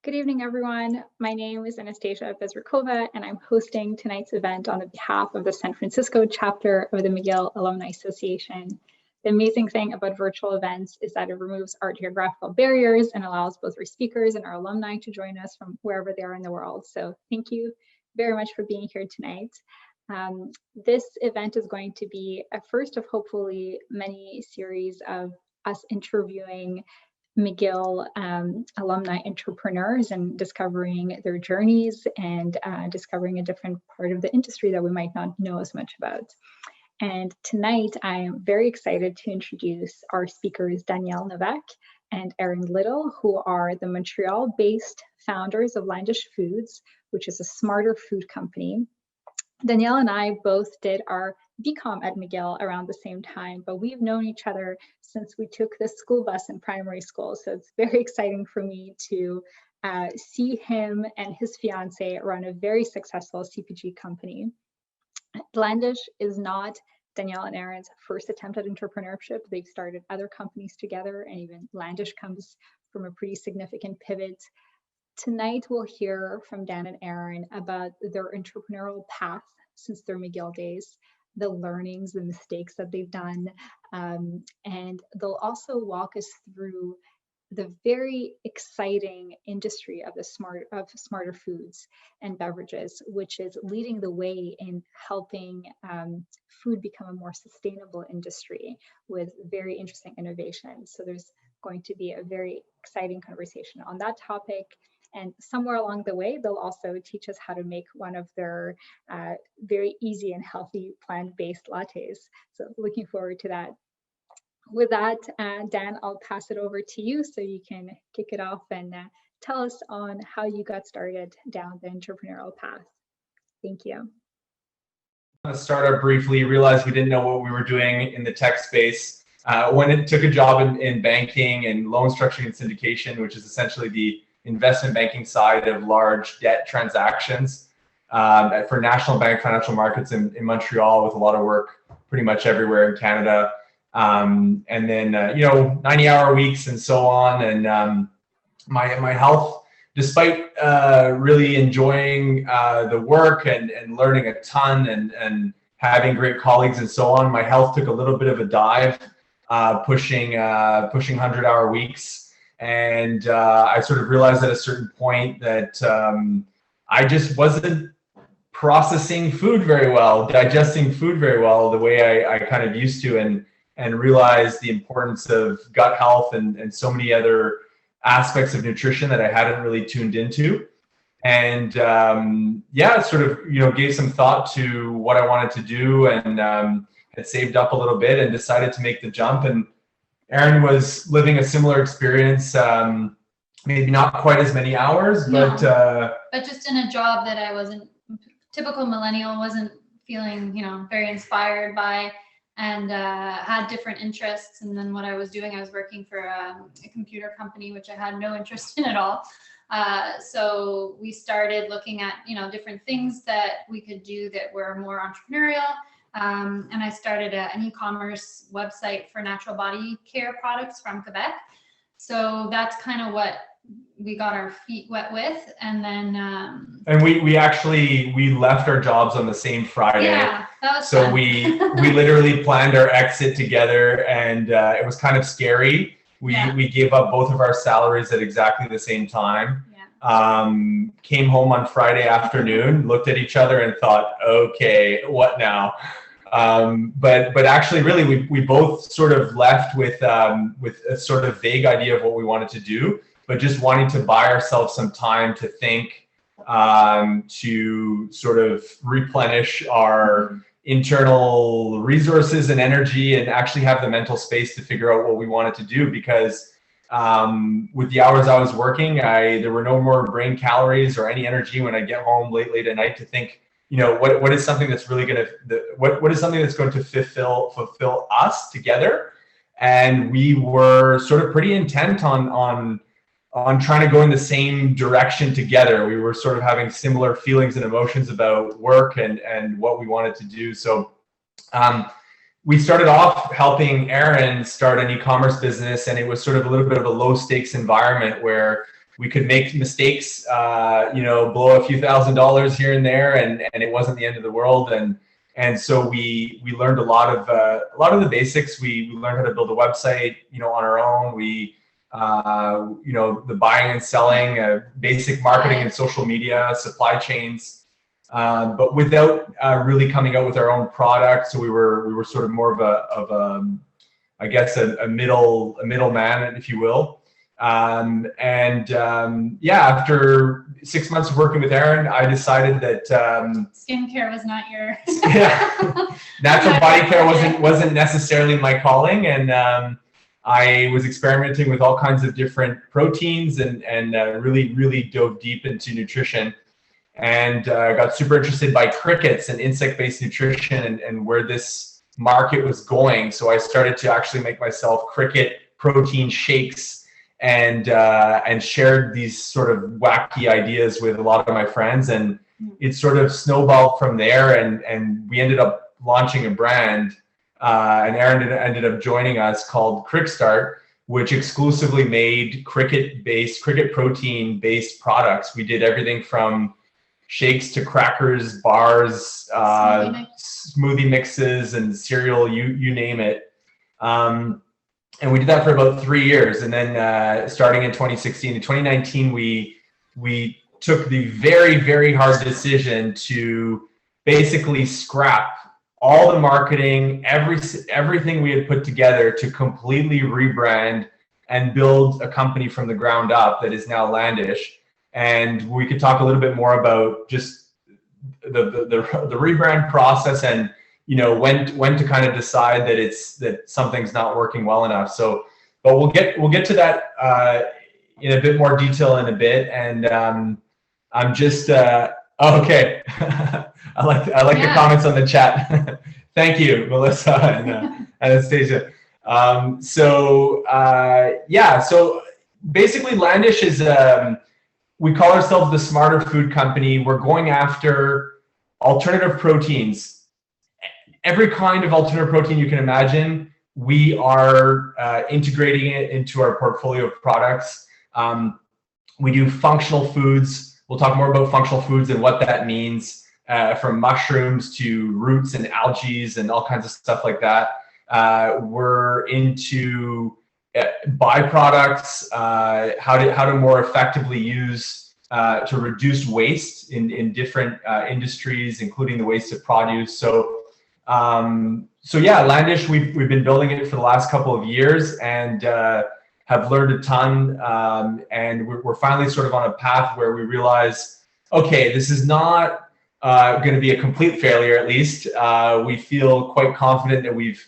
Good evening, everyone. My name is Anastasia Bezrikova, and I'm hosting tonight's event on behalf of the San Francisco chapter of the McGill Alumni Association. The amazing thing about virtual events is that it removes our geographical barriers and allows both our speakers and our alumni to join us from wherever they are in the world. So thank you very much for being here tonight. This event is going to be a first of hopefully many series of us interviewing McGill alumni entrepreneurs and discovering their journeys and discovering a different part of the industry that we might not know as much about. And tonight, I am very excited to introduce our speakers, Dan Novak and Erin Little, who are the Montreal-based founders of Landish Foods, which is a smarter food company. Danielle and I both did our BCom at McGill around the same time, but we've known each other since we took the school bus in primary school. So it's very exciting for me to see him and his fiance run a very successful CPG company. Landish is not Danielle and Erin's first attempt at entrepreneurship. They've started other companies together, and even Landish comes from a pretty significant pivot. Tonight, we'll hear from Dan and Erin about their entrepreneurial path since their McGill days, the learnings, the mistakes that they've done, and they'll also walk us through the very exciting industry of smarter foods and beverages, which is leading the way in helping food become a more sustainable industry with very interesting innovations. So there's going to be a very exciting conversation on that topic. And somewhere along the way, they'll also teach us how to make one of their very easy and healthy plant-based lattes. So looking forward to that. With that, Dan, I'll pass it over to you so you can kick it off and tell us on how you got started down the entrepreneurial path. Thank you. Let's start out briefly. Realized we didn't know what we were doing in the tech space. When it took a job in banking and loan structuring and syndication, which is essentially the investment banking side of large debt transactions for National Bank Financial Markets in Montreal, with a lot of work pretty much everywhere in Canada. And then, 90-hour weeks and so on. And my health, despite really enjoying the work and learning a ton and having great colleagues and so on, my health took a little bit of a dive, pushing 100-hour weeks. And I sort of realized at a certain point that I just wasn't processing food very well, digesting food very well the way I kind of used to, and realized the importance of gut health and so many other aspects of nutrition that I hadn't really tuned into. And sort of, gave some thought to what I wanted to do, and had saved up a little bit and decided to make the jump. And Erin was living a similar experience, maybe not quite as many hours, but just in a job that I wasn't, typical millennial, wasn't feeling, very inspired by, and had different interests. And then what I was doing, I was working for a computer company, which I had no interest in at all. So we started looking at, different things that we could do that were more entrepreneurial. And I started an e-commerce website for natural body care products from Quebec. So that's kind of what we got our feet wet with. And then and we left our jobs on the same Friday. Yeah, that was so fun. we literally planned our exit together, and it was kind of scary. We gave up both of our salaries at exactly the same time. Came home on Friday afternoon, looked at each other and thought, okay, what now? But actually, really, we both sort of left with a sort of vague idea of what we wanted to do, but just wanting to buy ourselves some time to think, to sort of replenish our internal resources and energy, and actually have the mental space to figure out what we wanted to do. Because with the hours I was working, there were no more brain calories or any energy when I get home late at night to think, what is something that's really going to, what is something that's going to fulfill us together. And we were sort of pretty intent on trying to go in the same direction together. We were sort of having similar feelings and emotions about work and what we wanted to do. So we started off helping Erin start an e-commerce business, and it was sort of a little bit of a low stakes environment where we could make mistakes, blow a few $1,000s here and there, and it wasn't the end of the world. And so we learned a lot of the basics. We learned how to build a website, on our own. We the buying and selling, basic marketing and social media, supply chains, but without really coming out with our own product. So we were sort of more of a I guess a middleman, if you will. After 6 months of working with Erin, I decided that skincare was not your natural body care wasn't necessarily my calling, and I was experimenting with all kinds of different proteins and really dove deep into nutrition, and got super interested by crickets and insect-based nutrition and where this market was going. So I started to actually make myself cricket protein shakes and shared these sort of wacky ideas with a lot of my friends, and it sort of snowballed from there, and we ended up launching a brand, and Erin ended up joining us, called Crickstart, which exclusively made cricket protein based products. We did everything from shakes to crackers, bars, smoothie mixes, and cereal, you name it. And we did that for about 3 years. And then starting in 2016 to 2019, we took the very, very hard decision to basically scrap all the marketing, everything we had put together, to completely rebrand and build a company from the ground up that is now Landish. And we could talk a little bit more about just the rebrand process, and when to kind of decide that something's not working well enough. So, but we'll get to that in a bit more detail in a bit. And I'm just okay. I like the comments on the chat. Thank you, Melissa and Anastasia. So basically, Landish is we call ourselves the smarter food company. We're going after alternative proteins. Every kind of alternative protein you can imagine, we are integrating it into our portfolio of products. We do functional foods. We'll talk more about functional foods and what that means, from mushrooms to roots and algae and all kinds of stuff like that. We're into byproducts, how to more effectively use to reduce waste in different industries, including the waste of produce. So Landish, we've been building it for the last couple of years, and have learned a ton, and we're finally sort of on a path where we realize, okay, this is not going to be a complete failure. At least we feel quite confident that we've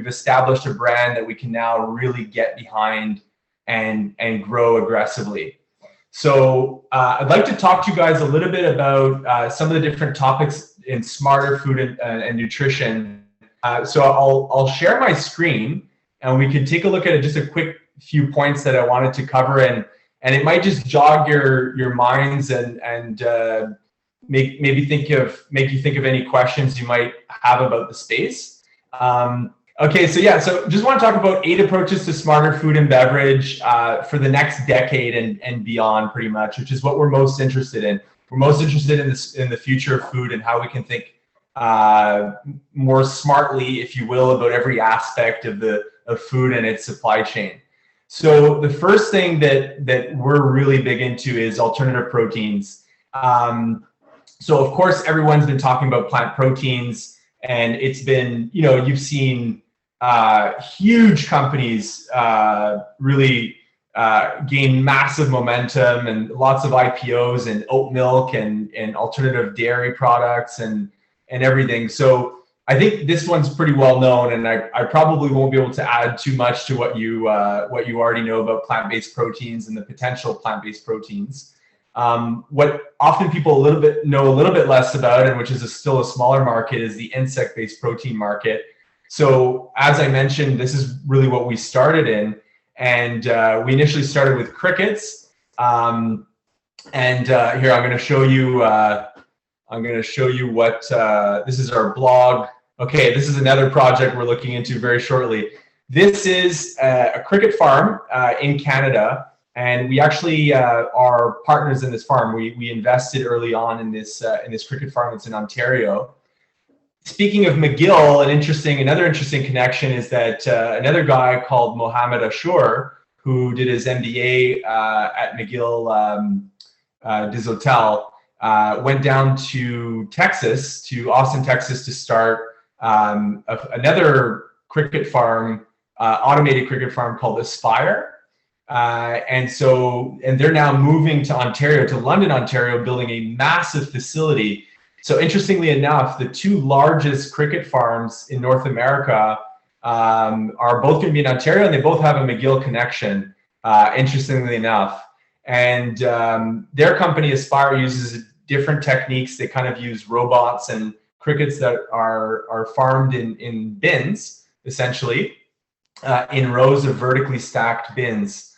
established a brand that we can now really get behind and grow aggressively. So I'd like to talk to you guys a little bit about some of the different topics in smarter food and nutrition. So I'll share my screen, and we can take a look at just a quick few points that I wanted to cover, and it might just jog your minds and make you think of any questions you might have about the space. Okay, so just want to talk about 8 approaches to smarter food and beverage for the next decade and beyond, pretty much, which is what we're most interested in. We're most interested in the future of food and how we can think more smartly, if you will, about every aspect of food and its supply chain. So the first thing that we're really big into is alternative proteins. So of course, everyone's been talking about plant proteins, and it's been, you've seen huge companies really gain massive momentum, and lots of IPOs, and oat milk and alternative dairy products and everything. So I think this one's pretty well known, and I probably won't be able to add too much to what you already know about plant-based proteins and the potential plant-based proteins. What often people know a little bit less about, and which is still a smaller market, is the insect-based protein market. So as I mentioned, this is really what we started in, and we initially started with crickets. Here I'm going to show you. What this is our blog. Okay, this is another project we're looking into very shortly. This is a cricket farm in Canada, And we actually are partners in this farm. We invested early on in this cricket farm. It's in Ontario. Speaking of McGill, another interesting connection is that another guy called Mohammed Ashur, who did his MBA at McGill des Hotels, went down to Texas, to Austin, Texas, to start another cricket farm, automated cricket farm called Aspire. And they're now moving to Ontario, to London, Ontario, building a massive facility. So interestingly enough, the two largest cricket farms in North America are both going to be in Ontario, and they both have a McGill connection, interestingly enough. And their company, Aspire, uses different techniques. They kind of use robots and crickets that are farmed in bins, essentially, in rows of vertically stacked bins.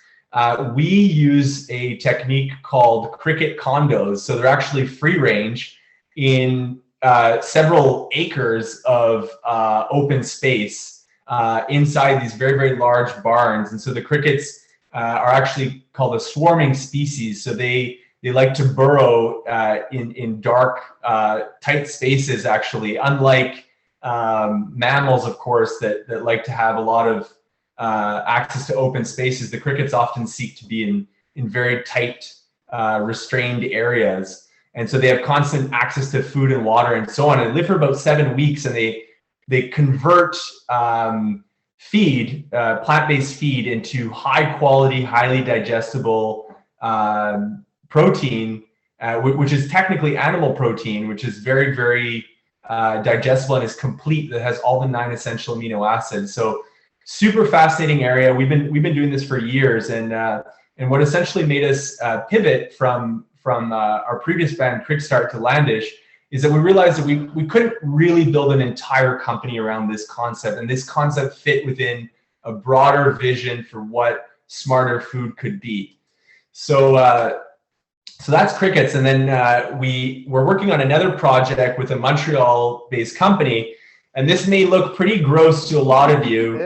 We use a technique called cricket condos. So they're actually free range in several acres of open space inside these very, very large barns. And so the crickets are actually called a swarming species. So they like to burrow in dark, tight spaces, actually, unlike mammals, of course, that like to have a lot of access to open spaces. The crickets often seek to be in very tight, restrained areas. And so they have constant access to food and water and so on. And live for about 7 weeks, and they convert plant-based feed into high quality, highly digestible protein, which is technically animal protein, which is very, very digestible and is complete, that has all the 9 essential amino acids. So super fascinating area. We've been doing this for years, and what essentially made us pivot from our previous brand, Crickstart, to Landish, is that we realized that we couldn't really build an entire company around this concept, and this concept fit within a broader vision for what smarter food could be. So that's crickets. And then we're working on another project with a Montreal-based company, and this may look pretty gross to a lot of you.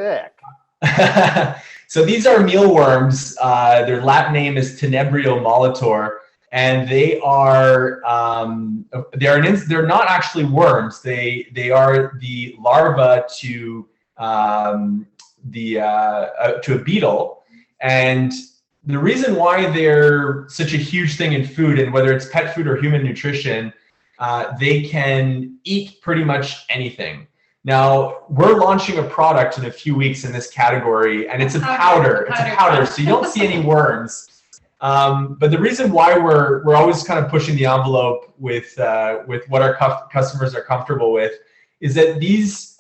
So these are mealworms. Their Latin name is Tenebrio molitor, and they're not actually worms. They are the larva to a beetle. And the reason why they're such a huge thing in food, and whether it's pet food or human nutrition, they can eat pretty much anything. Now, we're launching a product in a few weeks in this category, and it's a powder. It's a powder, so you don't see any worms. But the reason why we're always kind of pushing the envelope with what our customers are comfortable with is that these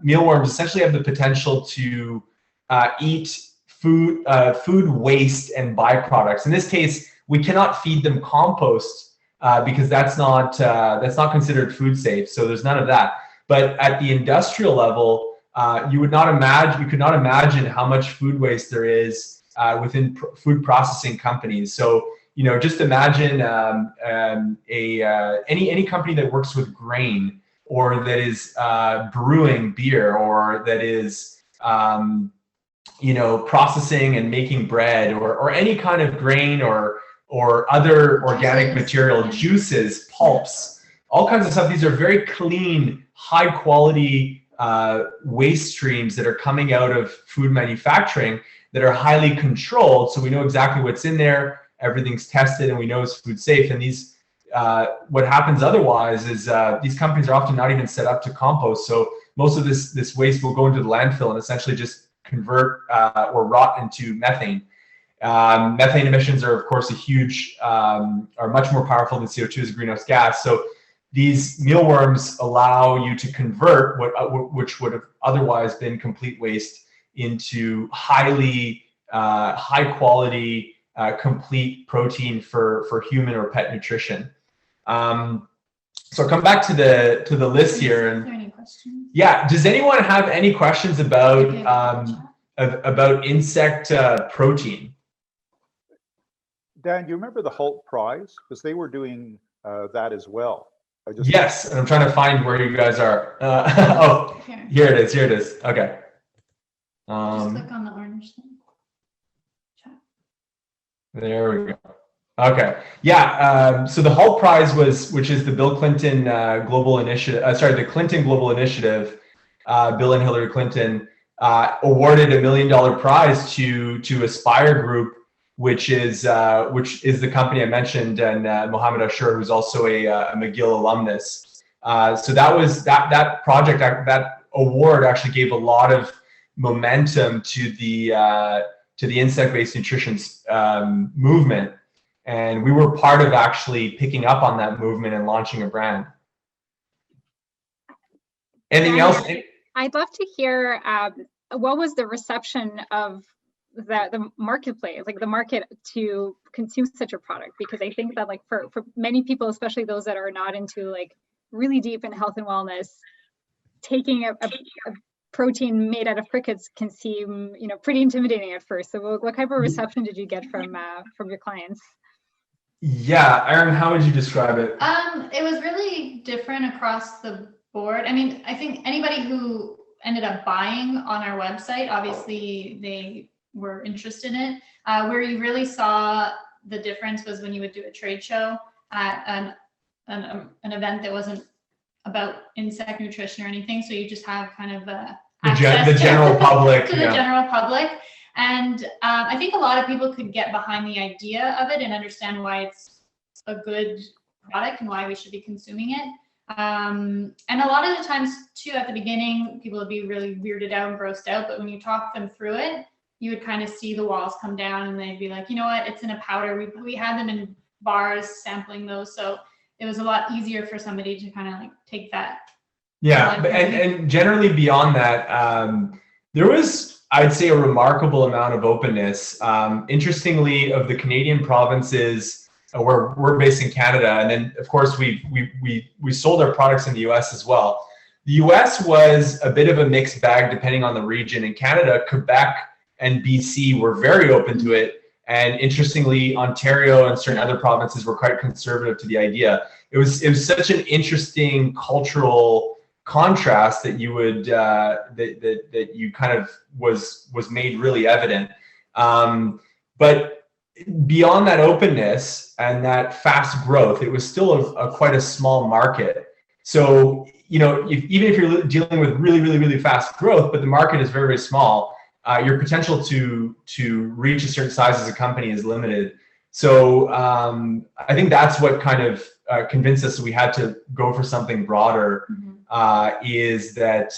mealworms essentially have the potential to eat food waste and byproducts. In this case, we cannot feed them compost because that's not considered food safe. So there's none of that. But at the industrial level, you could not imagine how much food waste there is within food processing companies. So just imagine any company that works with grain, or that is brewing beer, or that is processing and making bread, or any kind of grain or other organic material, juices, pulps, all kinds of stuff. These are very clean, high quality waste streams that are coming out of food manufacturing that are highly controlled. So we know exactly what's in there, everything's tested, and we know it's food safe. And these, what happens otherwise is these companies are often not even set up to compost. So most of this waste will go into the landfill and essentially just convert or rot into methane. Methane emissions are, of course, are much more powerful than CO2 as a greenhouse gas. So these mealworms allow you to convert which would have otherwise been complete waste into high quality, complete protein for human or pet nutrition. So I'll come back to the list here. And, are there any questions? Yeah, does anyone have any questions about insect protein? Dan, do you remember the Holt Prize? Because they were doing that as well. Yes, and I'm trying to find where you guys are. Oh, here it is. Here it is. Okay. Just click on the orange thing. Chat. There we go. Okay. Yeah. So the Hult Prize which is the Bill Clinton Global Initiative, the Clinton Global Initiative, Bill and Hillary Clinton awarded $1 million prize to Aspire Group, which is the company I mentioned, and Mohammed Ashur, who's also a McGill alumnus. So that project, that award actually gave a lot of momentum to the insect-based nutrition movement. And we were part of actually picking up on that movement and launching a brand. Anything else? I'd love to hear what was the reception of the marketplace, like the market to consume such a product? Because I think that like for many people, especially those that are not into like really deep in health and wellness, taking a protein made out of crickets can seem, pretty intimidating at first. So what kind of a reception did you get from your clients? Yeah, Erin, how would you describe it? It was really different across the board. I mean, I think anybody who ended up buying on our website, obviously they were interested in it. Where you really saw the difference was when you would do a trade show at an event that wasn't about insect nutrition or anything. So you just have kind of the general public to the general public. And I think a lot of people could get behind the idea of it and understand why it's a good product and why we should be consuming it. And a lot of the times too, at the beginning, people would be really weirded out and grossed out, but when you talk them through it, you would kind of see the walls come down and they'd be like, you know what, it's in a powder. We had them in bars sampling those. So it was a lot easier for somebody to kind of like take that. Yeah, and generally beyond that, there was, I'd say, a remarkable amount of openness. Interestingly, of the Canadian provinces, where we're based in Canada, and then of course we sold our products in the US as well. The US was a bit of a mixed bag depending on the region. In Canada, Quebec and BC were very open to it. And interestingly, Ontario and certain other provinces were quite conservative to the idea. It was such an interesting cultural contrast that you would that you kind of was made really evident. But beyond that openness and that fast growth, it was still quite a small market. So even if you're dealing with really fast growth, but the market is very, very small, your potential to reach a certain size as a company is limited. So I think that's what kind of convinced us we had to go for something broader. Is that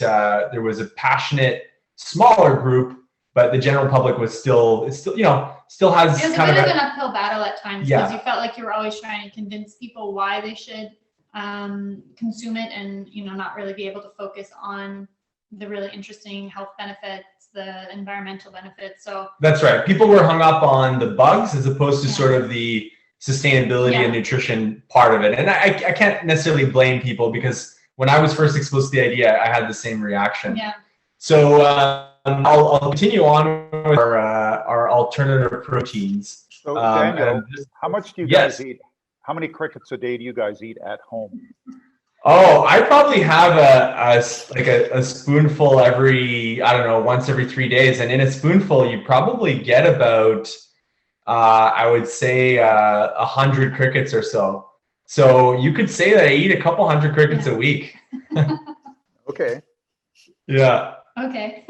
there was a passionate, smaller group, but the general public was still has. It was a bit of an uphill battle at times because you felt like you were always trying to convince people why they should consume it, and not really be able to focus on the really interesting health benefits, the environmental benefits. So that's right. People were hung up on the bugs as opposed to sort of the sustainability and nutrition part of it. And I can't necessarily blame people, because when I was first exposed to the idea, I had the same reaction. Yeah. So I'll continue on with our alternative proteins. So Daniel, how much do you guys eat? How many crickets a day do you guys eat at home? Oh, I probably have a spoonful once every 3 days. And in a spoonful, you probably get about, I would say 100 crickets or so. So you could say that I eat a couple hundred crickets a week. Okay. Yeah. Okay.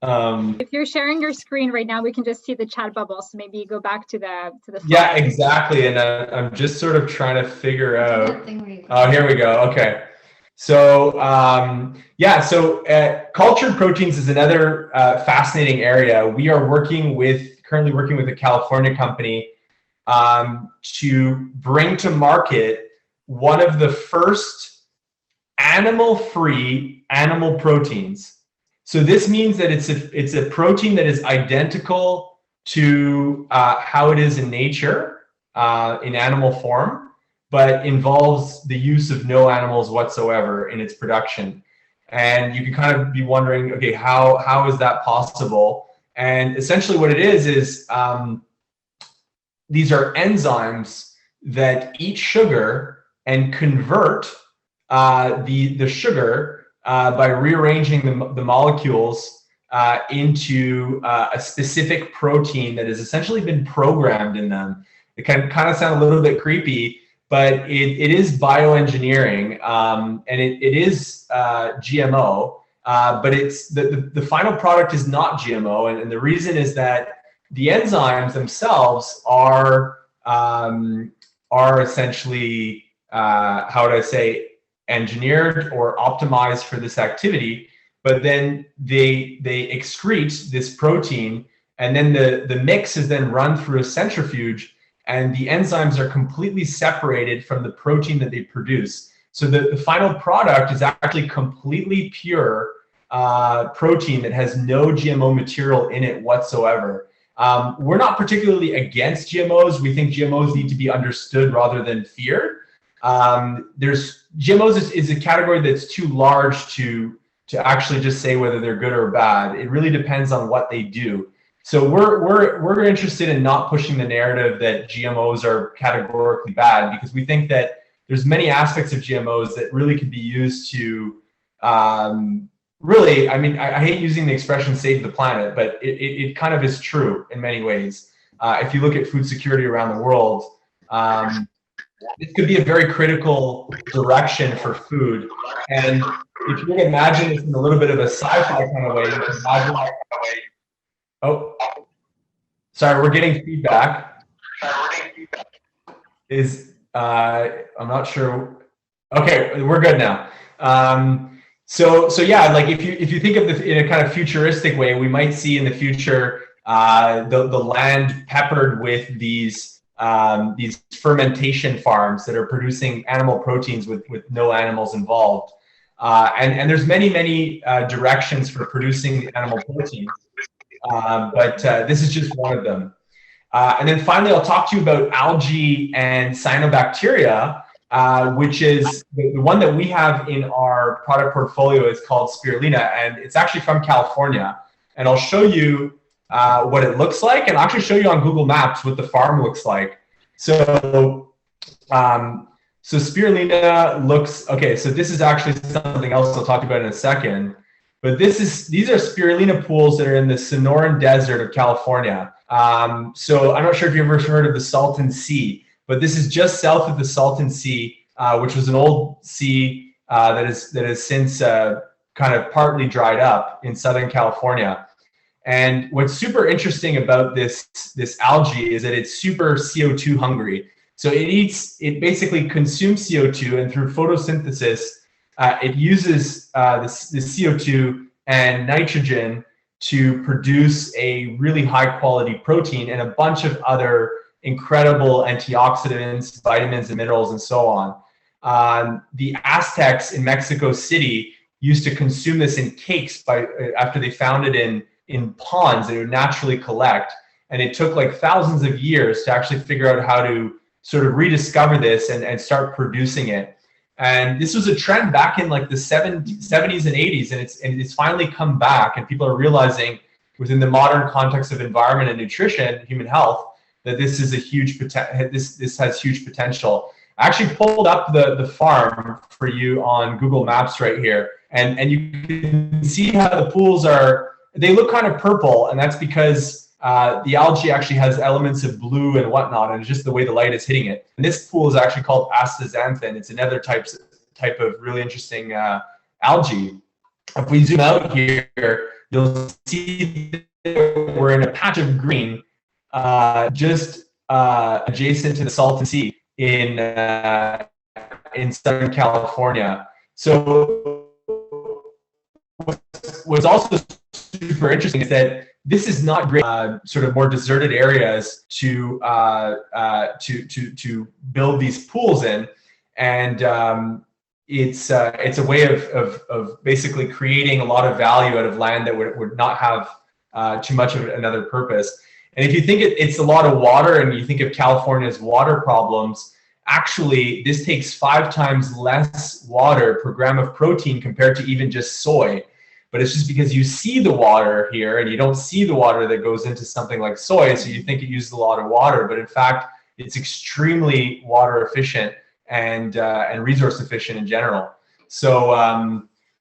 If you're sharing your screen right now, we can just see the chat bubble. So maybe you go back to the slide. Yeah, exactly. And I'm just sort of trying to figure out. Oh, here we go. Okay. So cultured proteins is another fascinating area. We are currently working with a California company to bring to market one of the first animal-free animal proteins. So this means that it's a protein that is identical to how it is in nature, in animal form, but involves the use of no animals whatsoever in its production. And you can kind of be wondering, okay, how is that possible? And essentially what it is these are enzymes that eat sugar and convert the sugar by rearranging the molecules into a specific protein that has essentially been programmed in them. It can kind of sound a little bit creepy, but it is bioengineering, and it is GMO, but it's the final product is not GMO, and the reason is that the enzymes themselves are essentially how would I say, engineered or optimized for this activity, but then they excrete this protein, and then the mix is then run through a centrifuge, and the enzymes are completely separated from the protein that they produce. So the final product is actually completely pure protein that has no GMO material in it whatsoever. We're not particularly against GMOs. We think GMOs need to be understood rather than feared. GMOs is a category that's too large to actually just say whether they're good or bad. It really depends on what they do. So we're interested in not pushing the narrative that GMOs are categorically bad, because we think that there's many aspects of GMOs that really could be used to really, I mean, I hate using the expression save the planet, but it kind of is true in many ways. If you look at food security around the world, it could be a very critical direction for food. And if you can imagine this in a little bit of a sci-fi kind of way, you can imagine. Oh, sorry, we're getting feedback. I'm not sure. Okay, we're good now. So yeah, like if you think of it in a kind of futuristic way, we might see in the future the land peppered with these fermentation farms that are producing animal proteins with no animals involved. And there's many directions for producing the animal protein, but this is just one of them. And then finally, I'll talk to you about algae and cyanobacteria, which is the one that we have in our product portfolio is called spirulina, and it's actually from California. And I'll show you what it looks like, and I'll actually show you on Google Maps what the farm looks like. So, so spirulina looks, okay, so this is actually something else I'll talk about in a second. But these are spirulina pools that are in the Sonoran Desert of California. So I'm not sure if you've ever heard of the Salton Sea, but this is just south of the Salton Sea, which was an old sea that has since kind of partly dried up in Southern California. And what's super interesting about this algae is that it's super CO2 hungry. So it basically consumes CO2, and through photosynthesis, it uses this CO2 and nitrogen to produce a really high quality protein and a bunch of other incredible antioxidants, vitamins, and minerals, and so on. The Aztecs in Mexico City used to consume this in cakes after they found it in ponds that it would naturally collect. And it took like thousands of years to actually figure out how to sort of rediscover this and start producing it. And this was a trend back in like the 70s and 80s, and it's finally come back, and people are realizing within the modern context of environment and nutrition, human health, that this is a huge this has huge potential. I actually pulled up the farm for you on Google Maps right here, and you can see how the pools they look kind of purple, and that's because the algae actually has elements of blue and whatnot, and it's just the way the light is hitting it. And this pool is actually called Astaxanthin. It's another type of really interesting algae. If we zoom out here, you'll see we're in a patch of green just adjacent to the Salton Sea in Southern California. So what's also super interesting is that this is not great, sort of more deserted areas to build these pools in, and it's a way of basically creating a lot of value out of land that would not have too much of another purpose. And if you think it's a lot of water, and you think of California's water problems, actually this takes 5 times less water per gram of protein compared to even just soy. But it's just because you see the water here and you don't see the water that goes into something like soy, so you think it uses a lot of water, but in fact, it's extremely water efficient and resource efficient in general. So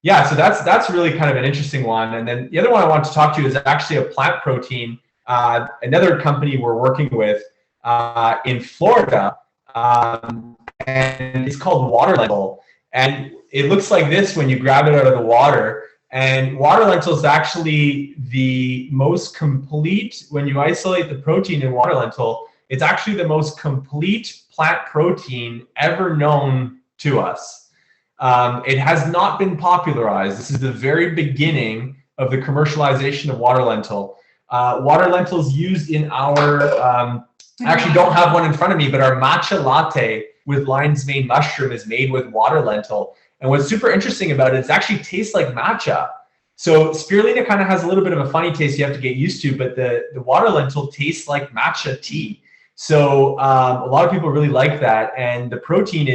Yeah, so that's really kind of an interesting one. And then the other one I want to talk to you is actually a plant protein, another company we're working with in Florida, and it's called water lentil. And it looks like this when you grab it out of the water. And water lentil is actually the most complete, when you isolate the protein in water lentil, it's actually the most complete plant protein ever known to us. It has not been popularized. This is the very beginning of the commercialization of water lentil. Water lentil is used in our, I actually don't have one in front of me, but our matcha latte with lion's mane mushroom is made with water lentil. And what's super interesting about it actually tastes like matcha. So spirulina kind of has a little bit of a funny taste you have to get used to, but the water lentil tastes like matcha tea. So a lot of people really like that. And the protein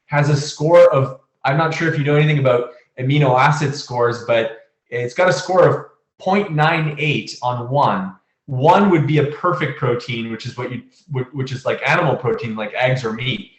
has a score of, I'm not sure if you know anything about amino acid scores, but it's got a score of 0.98 on 1. 1 would be a perfect protein, which is like animal protein, like eggs or meat.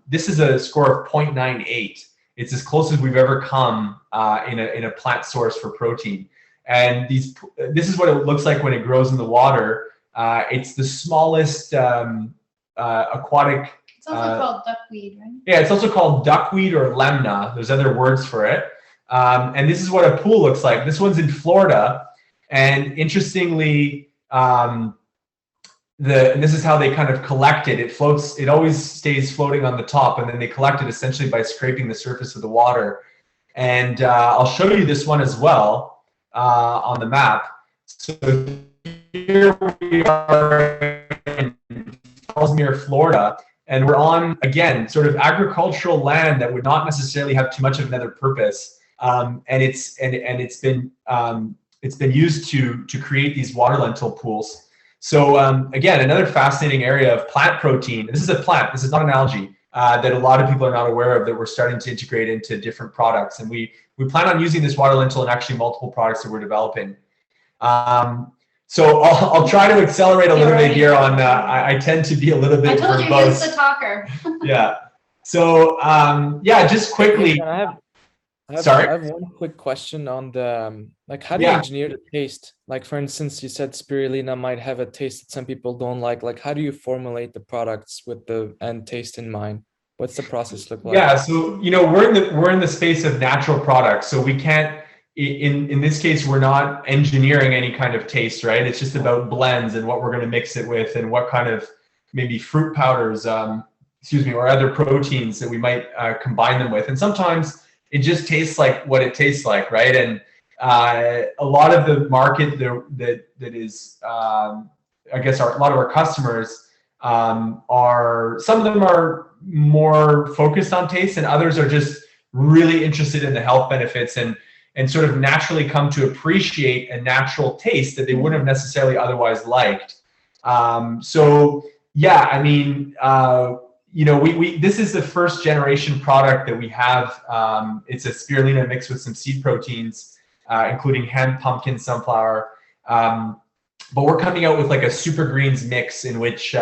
This is a score of 0.98. It's as close as we've ever come in a plant source for protein. And this is what it looks like when it grows in the water. It's the smallest aquatic. It's also called duckweed, right? Yeah, it's also called duckweed or lemna. There's other words for it. And this is what a pool looks like. This one's in Florida. And interestingly, and this is how they kind of collect it. It floats, it always stays floating on the top, and then they collect it essentially by scraping the surface of the water. And I'll show you this one as well on the map. So here we are in Ellesmere, Florida, and we're on, again, sort of agricultural land that would not necessarily have too much of another purpose. And it's been used to create these water lentil pools. So again, another fascinating area of plant protein. This is a plant. This is not an algae that a lot of people are not aware of, that we're starting to integrate into different products. And we plan on using this water lentil in actually multiple products that we're developing. So I'll try to accelerate a little bit here on, I tend to be a little bit verbose. I told you he's the talker. Yeah. So yeah, just quickly. I have one quick question on the, like, how do you engineer the taste? Like, for instance, you said spirulina might have a taste that some people don't like. Like, how do you formulate the products with the end taste in mind? What's the process look like? Yeah, so we're in the space of natural products, so we can't. In this case, we're not engineering any kind of taste, right? It's just about blends and what we're going to mix it with, and what kind of maybe fruit powders, or other proteins that we might combine them with, and sometimes it just tastes like what it tastes like, right? And a lot of the market that is, I guess, a lot of our customers are, some of them are more focused on taste, and others are just really interested in the health benefits and sort of naturally come to appreciate a natural taste that they wouldn't have necessarily otherwise liked. So yeah, I mean, this is the first generation product that we have. It's a spirulina mixed with some seed proteins, including hemp, pumpkin, sunflower. But we're coming out with like a super greens mix in which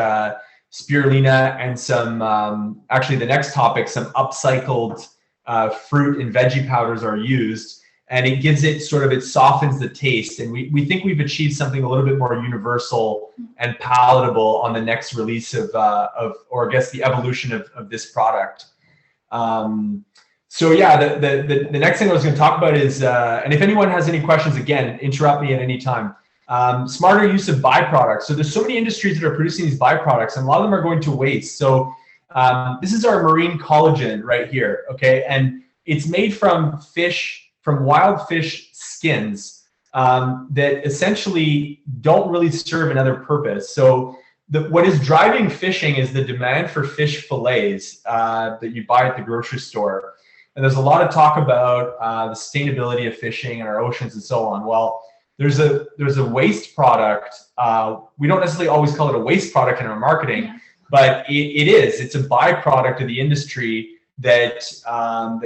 spirulina and some, actually the next topic, some upcycled fruit and veggie powders are used. And it gives it it softens the taste. And we think we've achieved something a little bit more universal and palatable on the next release or I guess the evolution of this product. So yeah, the next thing I was going to talk about is, and if anyone has any questions, again, interrupt me at any time. Smarter use of byproducts. So there's so many industries that are producing these byproducts, and a lot of them are going to waste. So this is our marine collagen right here, okay? And it's made from wild fish skins that essentially don't really serve another purpose. So what is driving fishing is the demand for fish fillets that you buy at the grocery store. And there's a lot of talk about the sustainability of fishing and our oceans and so on. Well, there's a waste product. We don't necessarily always call it a waste product in our marketing, but it is. It's a byproduct of the industry that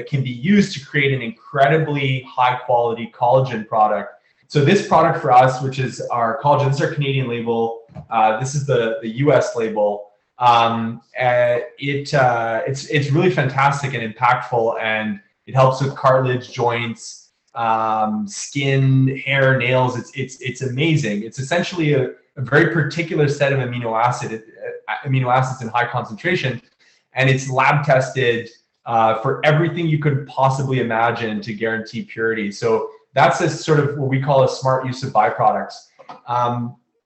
can be used to create an incredibly high quality collagen product. So this product for us, which is our collagen, this is our Canadian label. This is the US label. It's really fantastic and impactful, and It helps with cartilage, joints, skin, hair, nails. It's amazing. It's essentially a very particular set of amino acids in high concentration, and it's lab tested for everything you could possibly imagine to guarantee purity. So that's a sort of what we call a smart use of byproducts.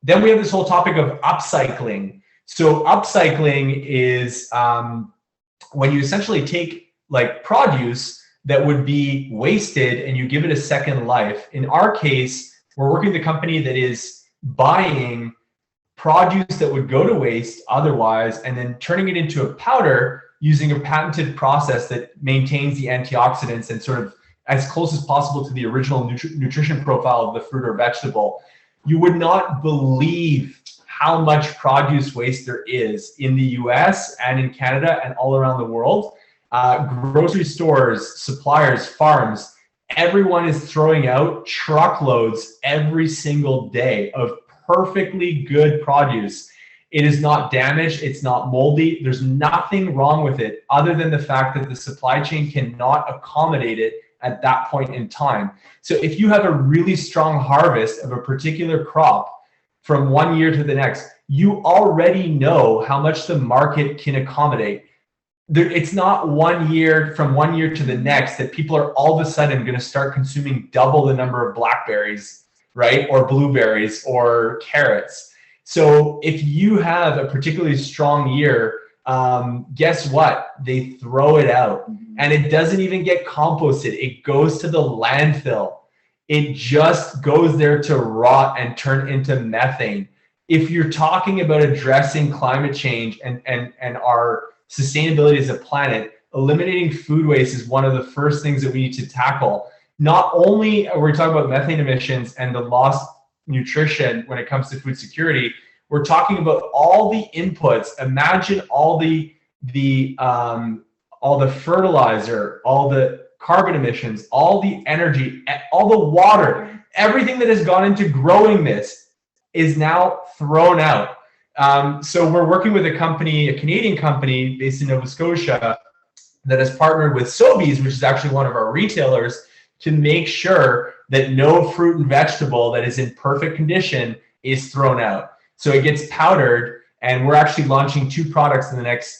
Then we have this whole topic of upcycling. So upcycling is when you essentially take like produce that would be wasted and you give it a second life. In our case, we're working with a company that is buying produce that would go to waste otherwise and then turning it into a powder using a patented process that maintains the antioxidants and sort of as close as possible to the original nutrition profile of the fruit or vegetable. You would not believe how much produce waste there is in the US and in Canada and all around the world. Grocery stores, suppliers, farms, everyone is throwing out truckloads every single day of perfectly good produce. It is not damaged, it's not moldy, there's nothing wrong with it other than the fact that the supply chain cannot accommodate it at that point in time. So if you have a really strong harvest of a particular crop from one year to the next, you already know how much the market can accommodate. It's not 1 year from 1 year to the next that people are all of a sudden going to start consuming double the number of blackberries, right? Or blueberries or carrots. So if you have a particularly strong year, guess what? They throw it out and it doesn't even get composted. It goes to the landfill. It just goes there to rot and turn into methane. If you're talking about addressing climate change and our sustainability as a planet, eliminating food waste is one of the first things that we need to tackle. Not only are we talking about methane emissions and the lost nutrition when it comes to food security, we're talking about all the inputs. Imagine all the fertilizer, all the carbon emissions, all the energy, all the water, everything that has gone into growing this is now thrown out. So we're working with a company, a Canadian company based in Nova Scotia that has partnered with Sobeys, which is actually one of our retailers, to make sure that no fruit and vegetable that is in perfect condition is thrown out. So it gets powdered, and we're actually launching 2 products in the next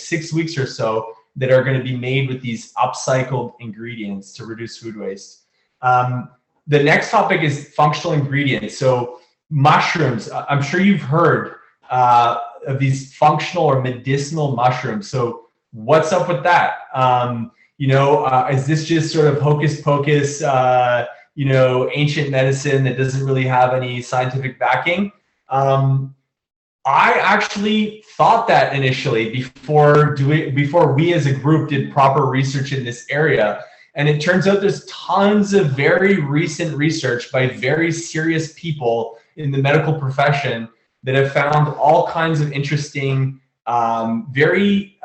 6 weeks or so that are going to be made with these upcycled ingredients to reduce food waste. The next topic is functional ingredients. So mushrooms, I'm sure you've heard of these functional or medicinal mushrooms. So what's up with that? Is this just sort of hocus pocus, ancient medicine that doesn't really have any scientific backing? I actually thought that initially before we as a group did proper research in this area. And it turns out there's tons of very recent research by very serious people in the medical profession that have found all kinds of interesting, very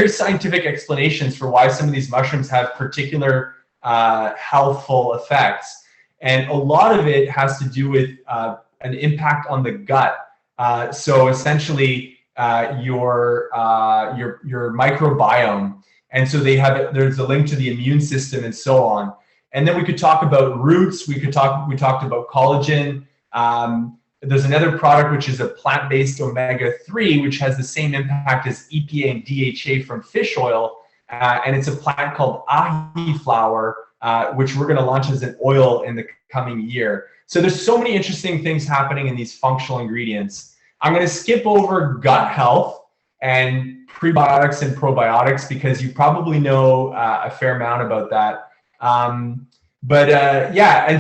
scientific explanations for why some of these mushrooms have particular healthful effects. And a lot of it has to do with an impact on the gut. So essentially your microbiome. And so there's a link to the immune system and so on. And then we could talk about roots. We talked about collagen. There's another product, which is a plant-based omega-3, which has the same impact as EPA and DHA from fish oil. And it's a plant called ahi flower, which we're going to launch as an oil in the coming year. So there's so many interesting things happening in these functional ingredients. I'm going to skip over gut health and prebiotics and probiotics because you probably know a fair amount about that. And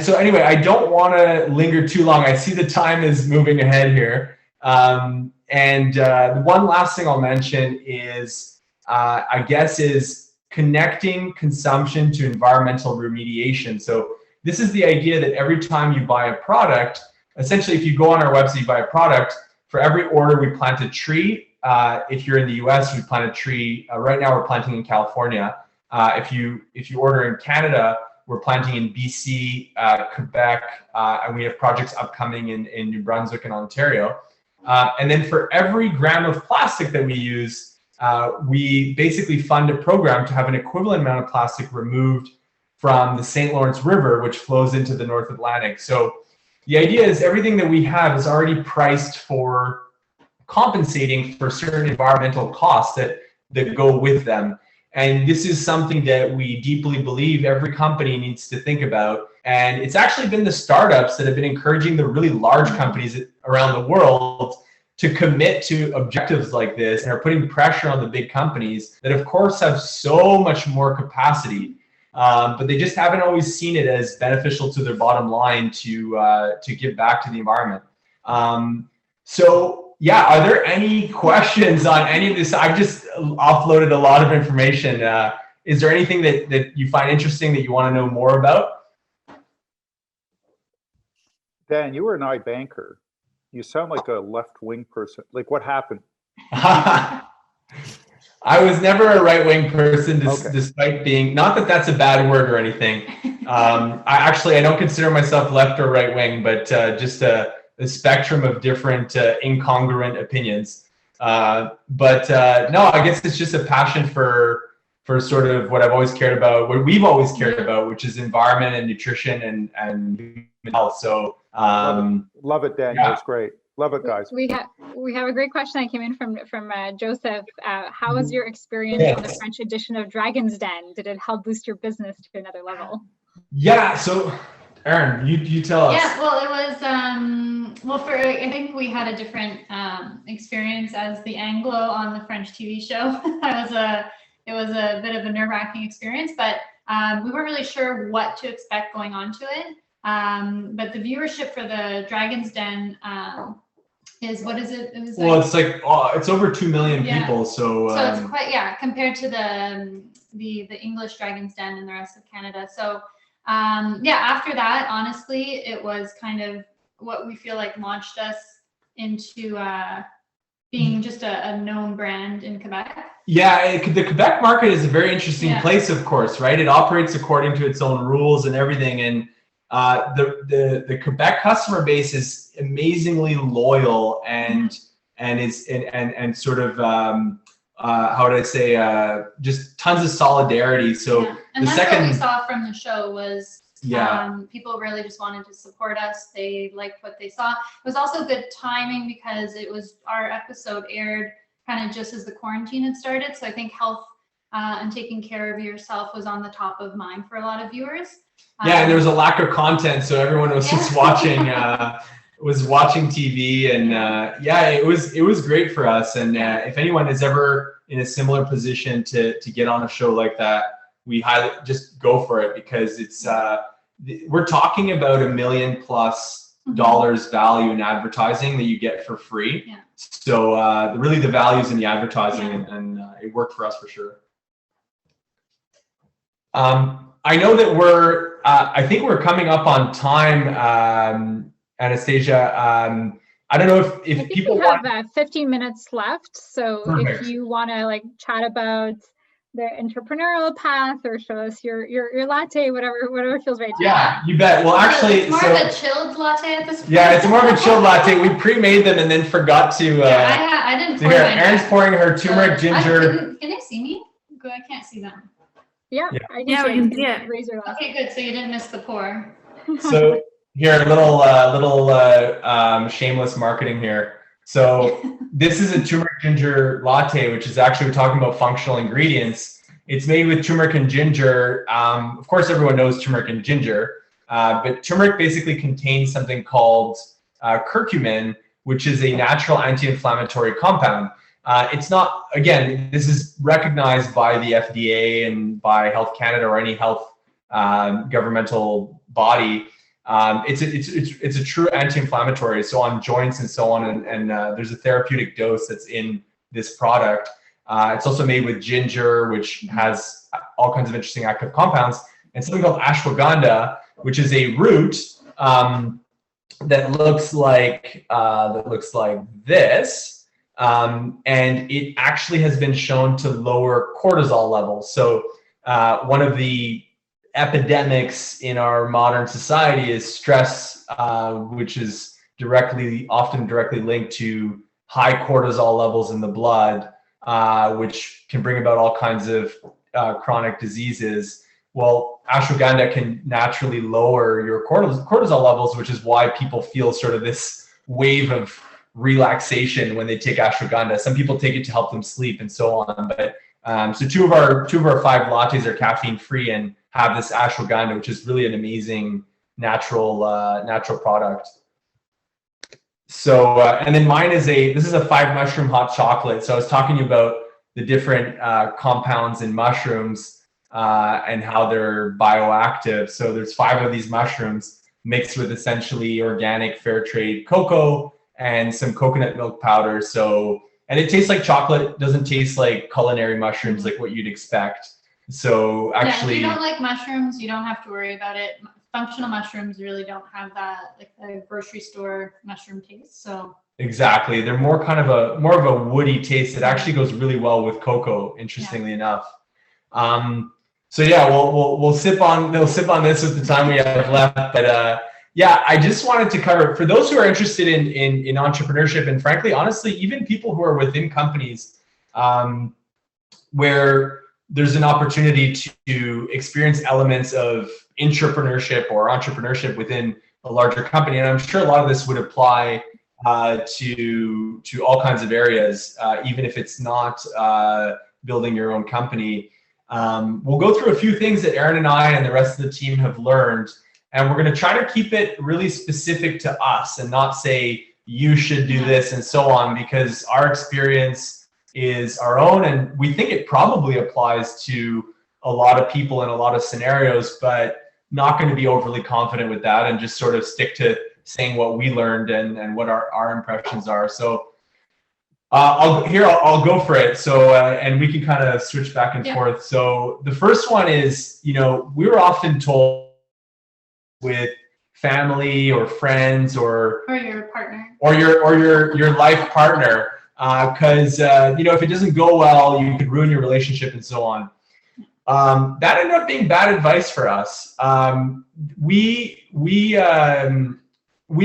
so anyway, I don't want to linger too long. I see the time is moving ahead here. One last thing I'll mention is, is connecting consumption to environmental remediation. So this is the idea that every time you buy a product, essentially if you go on our website, you buy a product, for every order we plant a tree. If you're in the US, we plant a tree. Right now we're planting in California. If you order in Canada, we're planting in BC, Quebec, and we have projects upcoming in New Brunswick and Ontario. And then for every gram of plastic that we use, we basically fund a program to have an equivalent amount of plastic removed from the St. Lawrence River, which flows into the North Atlantic. So the idea is everything that we have is already priced for compensating for certain environmental costs that go with them. And this is something that we deeply believe every company needs to think about. And it's actually been the startups that have been encouraging the really large companies around the world to commit to objectives like this, and are putting pressure on the big companies that of course have so much more capacity. But they just haven't always seen it as beneficial to their bottom line to give back to the environment. So yeah, are there any questions on any of this? I've just offloaded a lot of information. Is there anything that you find interesting that you want to know more about? Dan, you were an iBanker. You sound like a left-wing person. Like, what happened? I was never a right-wing person, Okay. despite being, not that that's a bad word or anything. I don't consider myself left or right-wing, but just a spectrum of different incongruent opinions. No, I guess it's just a passion for sort of what I've always cared about, what we've always cared about, which is environment and nutrition and human health. So love it, Dan. yeah. That's great. Love it, guys. We have a great question that came in from Joseph. How was your experience on the French edition of Dragon's Den? Did it help boost your business to another level? Yeah. So, Erin, you tell us. Yeah, well, it was, I think we had a different experience as the Anglo on the French TV show. It was a bit of a nerve-wracking experience, but we weren't really sure what to expect going on to it. But the viewership for the Dragon's Den is, what is it? It was Well, it's like it's over 2 million people. So it's quite, compared to the English Dragon's Den and the rest of Canada. So after that, honestly, it was kind of what we feel like launched us into being just a known brand in Quebec. Yeah, the Quebec market is a very interesting place, of course, right? It operates according to its own rules and everything, and the Quebec customer base is amazingly loyal and sort of how would I say, just tons of solidarity. So and that's what we saw from the show was people really just wanted to support us. They liked what they saw. It was also good timing because our episode aired kind of just as the quarantine had started. So I think health and taking care of yourself was on the top of mind for a lot of viewers. And there was a lack of content, so everyone was just watching TV, and it was great for us. And if anyone is ever in a similar position to get on a show like that, we highly just go for it, because it's we're talking about $1 million+ value in advertising that you get for free. Yeah. So really the value's in the advertising, and it worked for us for sure. I know that I think we're coming up on time, Anastasia. I don't know if people have 15 minutes left. So Perfect. If you want to chat about the entrepreneurial path or show us your latte, whatever feels right to you. Yeah, you bet. Well, actually, it's more of a chilled latte at this point. Yeah, it's more of a chilled latte. We pre-made them and then forgot to. I didn't. Pour Erin's pouring her turmeric ginger. Can they see me? Good, I can't see them. Yeah, we can see it. Okay, good. So you didn't miss the pour. So here, a little shameless marketing here. So this is a turmeric ginger latte, which is actually, we're talking about functional ingredients. It's made with turmeric and ginger. Of course, everyone knows turmeric and ginger, but turmeric basically contains something called curcumin, which is a natural anti-inflammatory compound. It's not, again, this is recognized by the FDA and by Health Canada or any health governmental body. It's a true anti-inflammatory, so on joints and so on, and there's a therapeutic dose that's in this product. It's also made with ginger, which has all kinds of interesting active compounds, and something called ashwagandha, which is a root that looks like this. And it actually has been shown to lower cortisol levels. So one of the epidemics in our modern society is stress, which is often directly linked to high cortisol levels in the blood. which can bring about all kinds of chronic diseases. Well, ashwagandha can naturally lower your cortisol levels, which is why people feel sort of this wave of relaxation when they take ashwagandha. Some people take it to help them sleep and so on. But so two of our 5 lattes are caffeine free and have this ashwagandha, which is really an amazing natural product. So and then mine is this is a 5 mushroom hot chocolate. So I was talking about the different compounds in mushrooms and how they're bioactive. So there's 5 of these mushrooms mixed with essentially organic fair trade cocoa and some coconut milk powder. So, and it tastes like chocolate. It doesn't taste like culinary mushrooms like what you'd expect. So actually, if you don't like mushrooms, you don't have to worry about it. Functional mushrooms really don't have that, like the grocery store mushroom taste. So exactly, they're more of a woody taste. It actually goes really well with cocoa, interestingly enough. So yeah, we'll sip on this with the time we have left. But yeah, I just wanted to cover, for those who are interested in entrepreneurship, and frankly, honestly, even people who are within companies where there's an opportunity to experience elements of intrapreneurship or entrepreneurship within a larger company. And I'm sure a lot of this would apply to all kinds of areas, even if it's not building your own company. We'll go through a few things that Erin and I and the rest of the team have learned, and we're going to try to keep it really specific to us and not say you should do this and so on, because our experience is our own, and we think it probably applies to a lot of people in a lot of scenarios, but not going to be overly confident with that and just sort of stick to saying what we learned and what our impressions are. So I'll go for it. So and we can kind of switch back and forth. So the first one is, we were often told with family or friends or your partner or your life partner, because if it doesn't go well, you could ruin your relationship and so on. That ended up being bad advice for us. We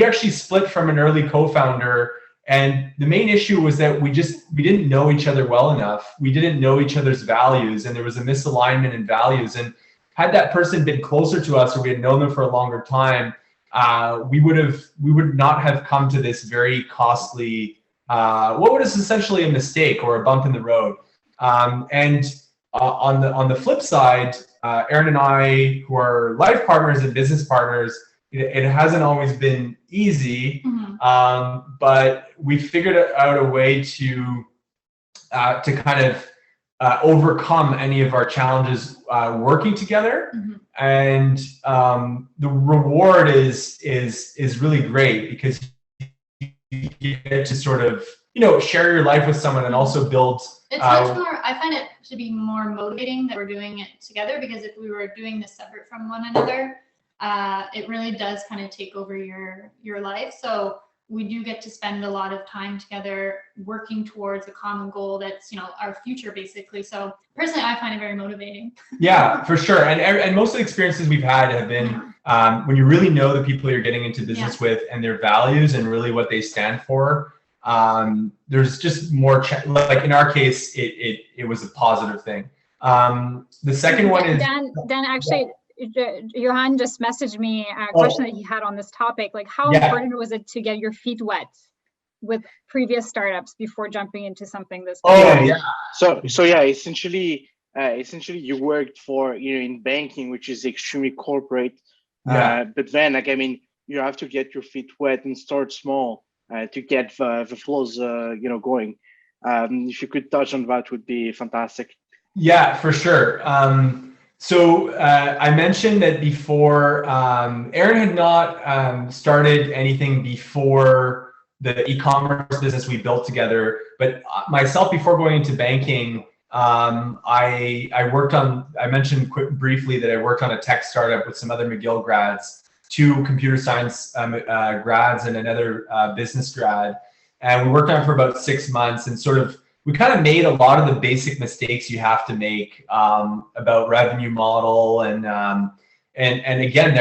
actually split from an early co-founder, and the main issue was that we didn't know each other well enough. We didn't know each other's values, and there was a misalignment in values. And had that person been closer to us, or we had known them for a longer time, we would not have come to this very costly, what was essentially a mistake or a bump in the road. And on the flip side, Erin and I, who are life partners and business partners, it hasn't always been easy, but we figured out a way to kind of overcome any of our challenges working together. And the reward is really great, because you get to sort of share your life with someone and also build. It's much more, I find it to be more motivating that we're doing it together, because if we were doing this separate from one another, it really does kind of take over your life. So we do get to spend a lot of time together working towards a common goal that's our future, basically. So personally, I find it very motivating. Yeah, for sure. And most of the experiences we've had have been when you really know the people you're getting into business with and their values and really what they stand for. There's just more like in our case, it was a positive thing. The second one is Dan actually. Johan just messaged me a question that he had on this topic. Like, how important was it to get your feet wet with previous startups before jumping into something this big? So yeah, essentially you worked for in banking, which is extremely corporate. But then you have to get your feet wet and start small to get the flows going. If you could touch on that, would be fantastic. Yeah, for sure. So I mentioned that before, Erin had not started anything before the e-commerce business we built together. But myself, before going into banking, I worked on, I mentioned briefly that I worked on a tech startup with some other McGill grads, 2 computer science grads and another business grad. And we worked on it for about 6 months, and we kind of made a lot of the basic mistakes you have to make about revenue model and again,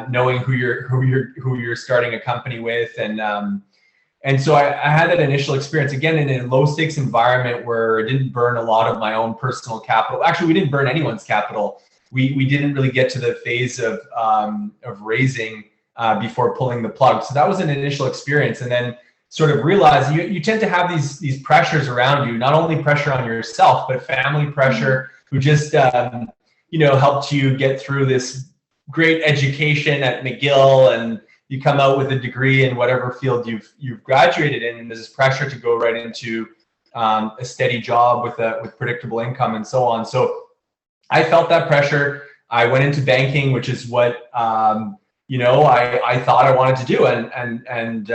knowing who you're starting a company with, and And so I had that initial experience, again, in a low stakes environment where I didn't burn a lot of my own personal capital. Actually, we didn't burn anyone's capital. We didn't really get to the phase of raising before pulling the plug. So that was an initial experience. And then sort of realize you tend to have these pressures around you, not only pressure on yourself, but family pressure, who just, helped you get through this great education at McGill, and you come out with a degree in whatever field you've graduated in, and there's this pressure to go right into a steady job with predictable income and so on. So I felt that pressure. I went into banking, which is what I thought I wanted to do, and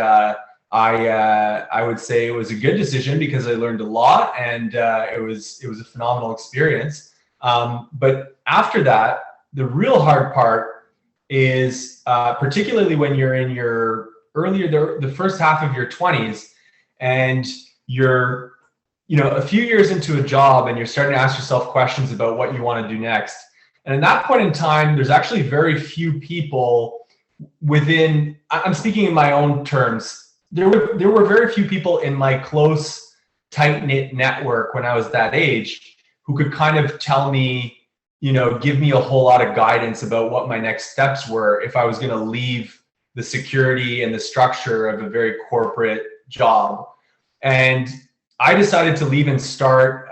I would say it was a good decision because I learned a lot, and it was a phenomenal experience. But after that, the real hard part is particularly when you're in your the first half of your 20s, and you're a few years into a job, and you're starting to ask yourself questions about what you want to do next. And at that point in time, there's actually very few people within, I'm speaking in my own terms, there were very few people in my close, tight-knit network when I was that age who could kind of tell me, give me a whole lot of guidance about what my next steps were if I was going to leave the security and the structure of a very corporate job. And I decided to leave and start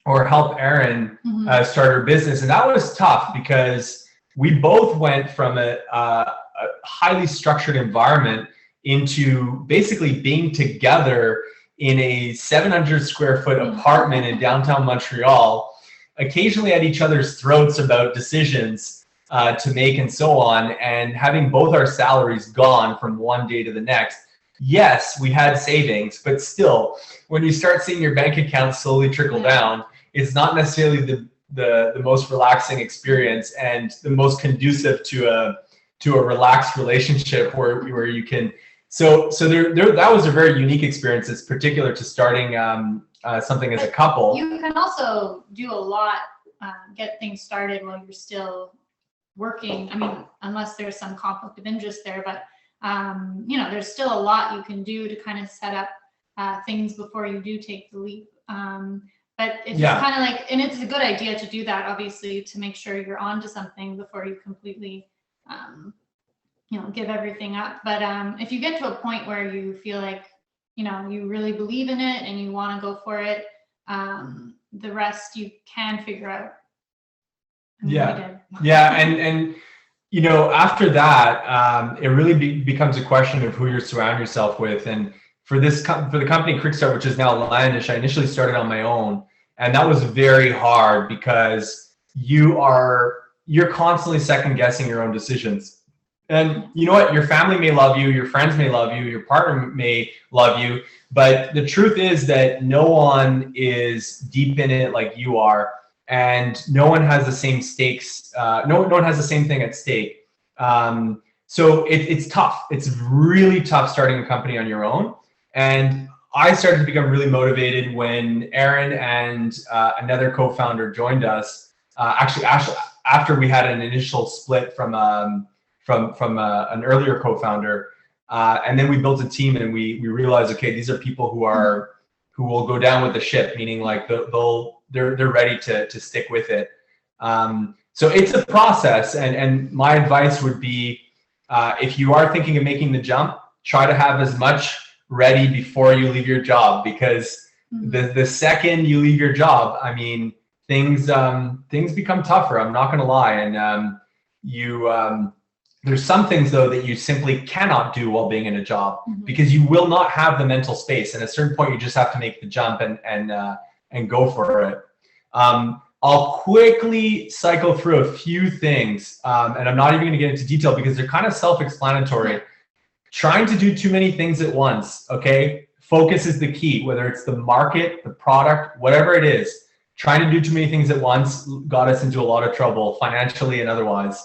or help Erin start her business. And that was tough because we both went from a highly structured environment into basically being together in a 700 square foot apartment in downtown Montreal, occasionally at each other's throats about decisions to make and so on, and having both our salaries gone from one day to the next. Yes, we had savings, but still, when you start seeing your bank account slowly trickle down, it's not necessarily the most relaxing experience and the most conducive to a relaxed relationship where you can. So there that was a very unique experience. It's particular to starting something as a couple. You can also do a lot, get things started while you're still working. I mean, unless there's some conflict of interest there, but there's still a lot you can do to kind of set up things before you do take the leap. But it's just kind of like, and it's a good idea to do that, obviously, to make sure you're onto something before you completely, give everything up. But if you get to a point where you feel like, you really believe in it and you want to go for it, the rest you can figure out. And after that, it really becomes a question of who you surround yourself with. And for the company Quickstart, which is now Landish, I initially started on my own, and that was very hard because you're constantly second guessing your own decisions. And you know what? Your family may love you, your friends may love you, your partner may love you, but the truth is that no one is deep in it like you are, and no one has the same stakes. No one has the same thing at stake. So it's tough. It's really tough starting a company on your own. And I started to become really motivated when Erin and another co-founder joined us. Actually, after we had an initial split from an earlier co-founder, and then we built a team, and we realized, okay, these are people who will go down with the ship, meaning like they're ready to stick with it. So it's a process, and my advice would be, if you are thinking of making the jump, try to have as much ready before you leave your job, because the second you leave your job, I mean, things become tougher. I'm not going to lie, and there's some things though that you simply cannot do while being in a job, because you will not have the mental space. And at a certain point, you just have to make the jump and go for it. I'll quickly cycle through a few things, and I'm not even going to get into detail because they're kind of self-explanatory. Trying to do too many things at once, okay? Focus is the key, whether it's the market, the product, whatever it is. Trying to do too many things at once got us into a lot of trouble, financially and otherwise.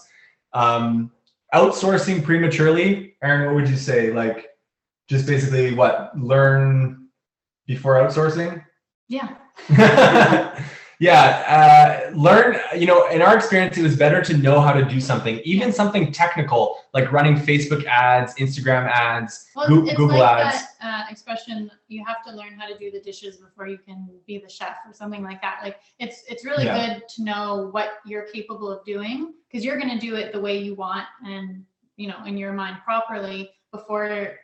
Outsourcing prematurely, Erin, what would you say? Like, just basically learn before outsourcing? Yeah. Learn, in our experience, it was better to know how to do something, even something technical, like running Facebook ads, Instagram ads, Google like ads. That expression, you have to learn how to do the dishes before you can be the chef or something like that. Like it's really good to know what you're capable of doing, because you're going to do it the way you want and, in your mind properly before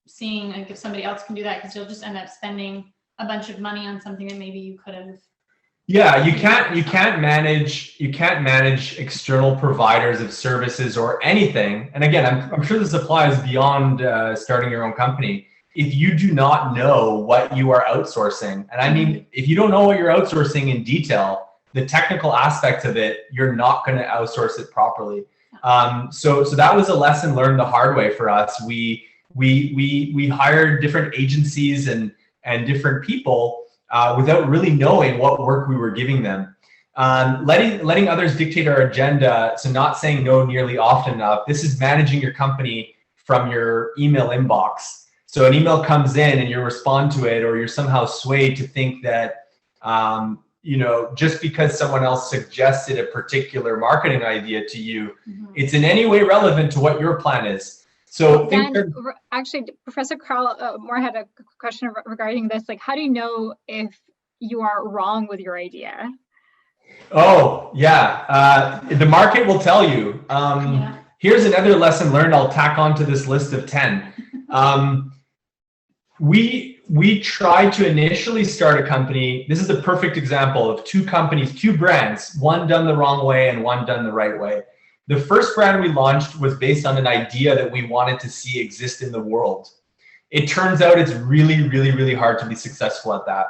seeing like if somebody else can do that, because you'll just end up spending a bunch of money on something that maybe you could have. Yeah, you can't manage external providers of services or anything. And again, I'm sure this applies beyond starting your own company. If you do not know what you are outsourcing, and I mean, if you don't know what you're outsourcing in detail, the technical aspect of it, you're not going to outsource it properly. So that was a lesson learned the hard way for us. We hired different agencies and different people without really knowing what work we were giving them. Letting others dictate our agenda, so not saying no nearly often enough. This is managing your company from your email inbox. So an email comes in and you respond to it, or you're somehow swayed to think that, just because someone else suggested a particular marketing idea to you, it's in any way relevant to what your plan is. So Dan, actually, Professor Carl Moore had a question regarding this. Like, how do you know if you are wrong with your idea? Oh, yeah. The market will tell you. Here's another lesson learned I'll tack onto this list of 10. We tried to initially start a company. This is a perfect example of two companies, two brands, one done the wrong way and one done the right way. The first brand we launched was based on an idea that we wanted to see exist in the world. It turns out it's really, really, really hard to be successful at that.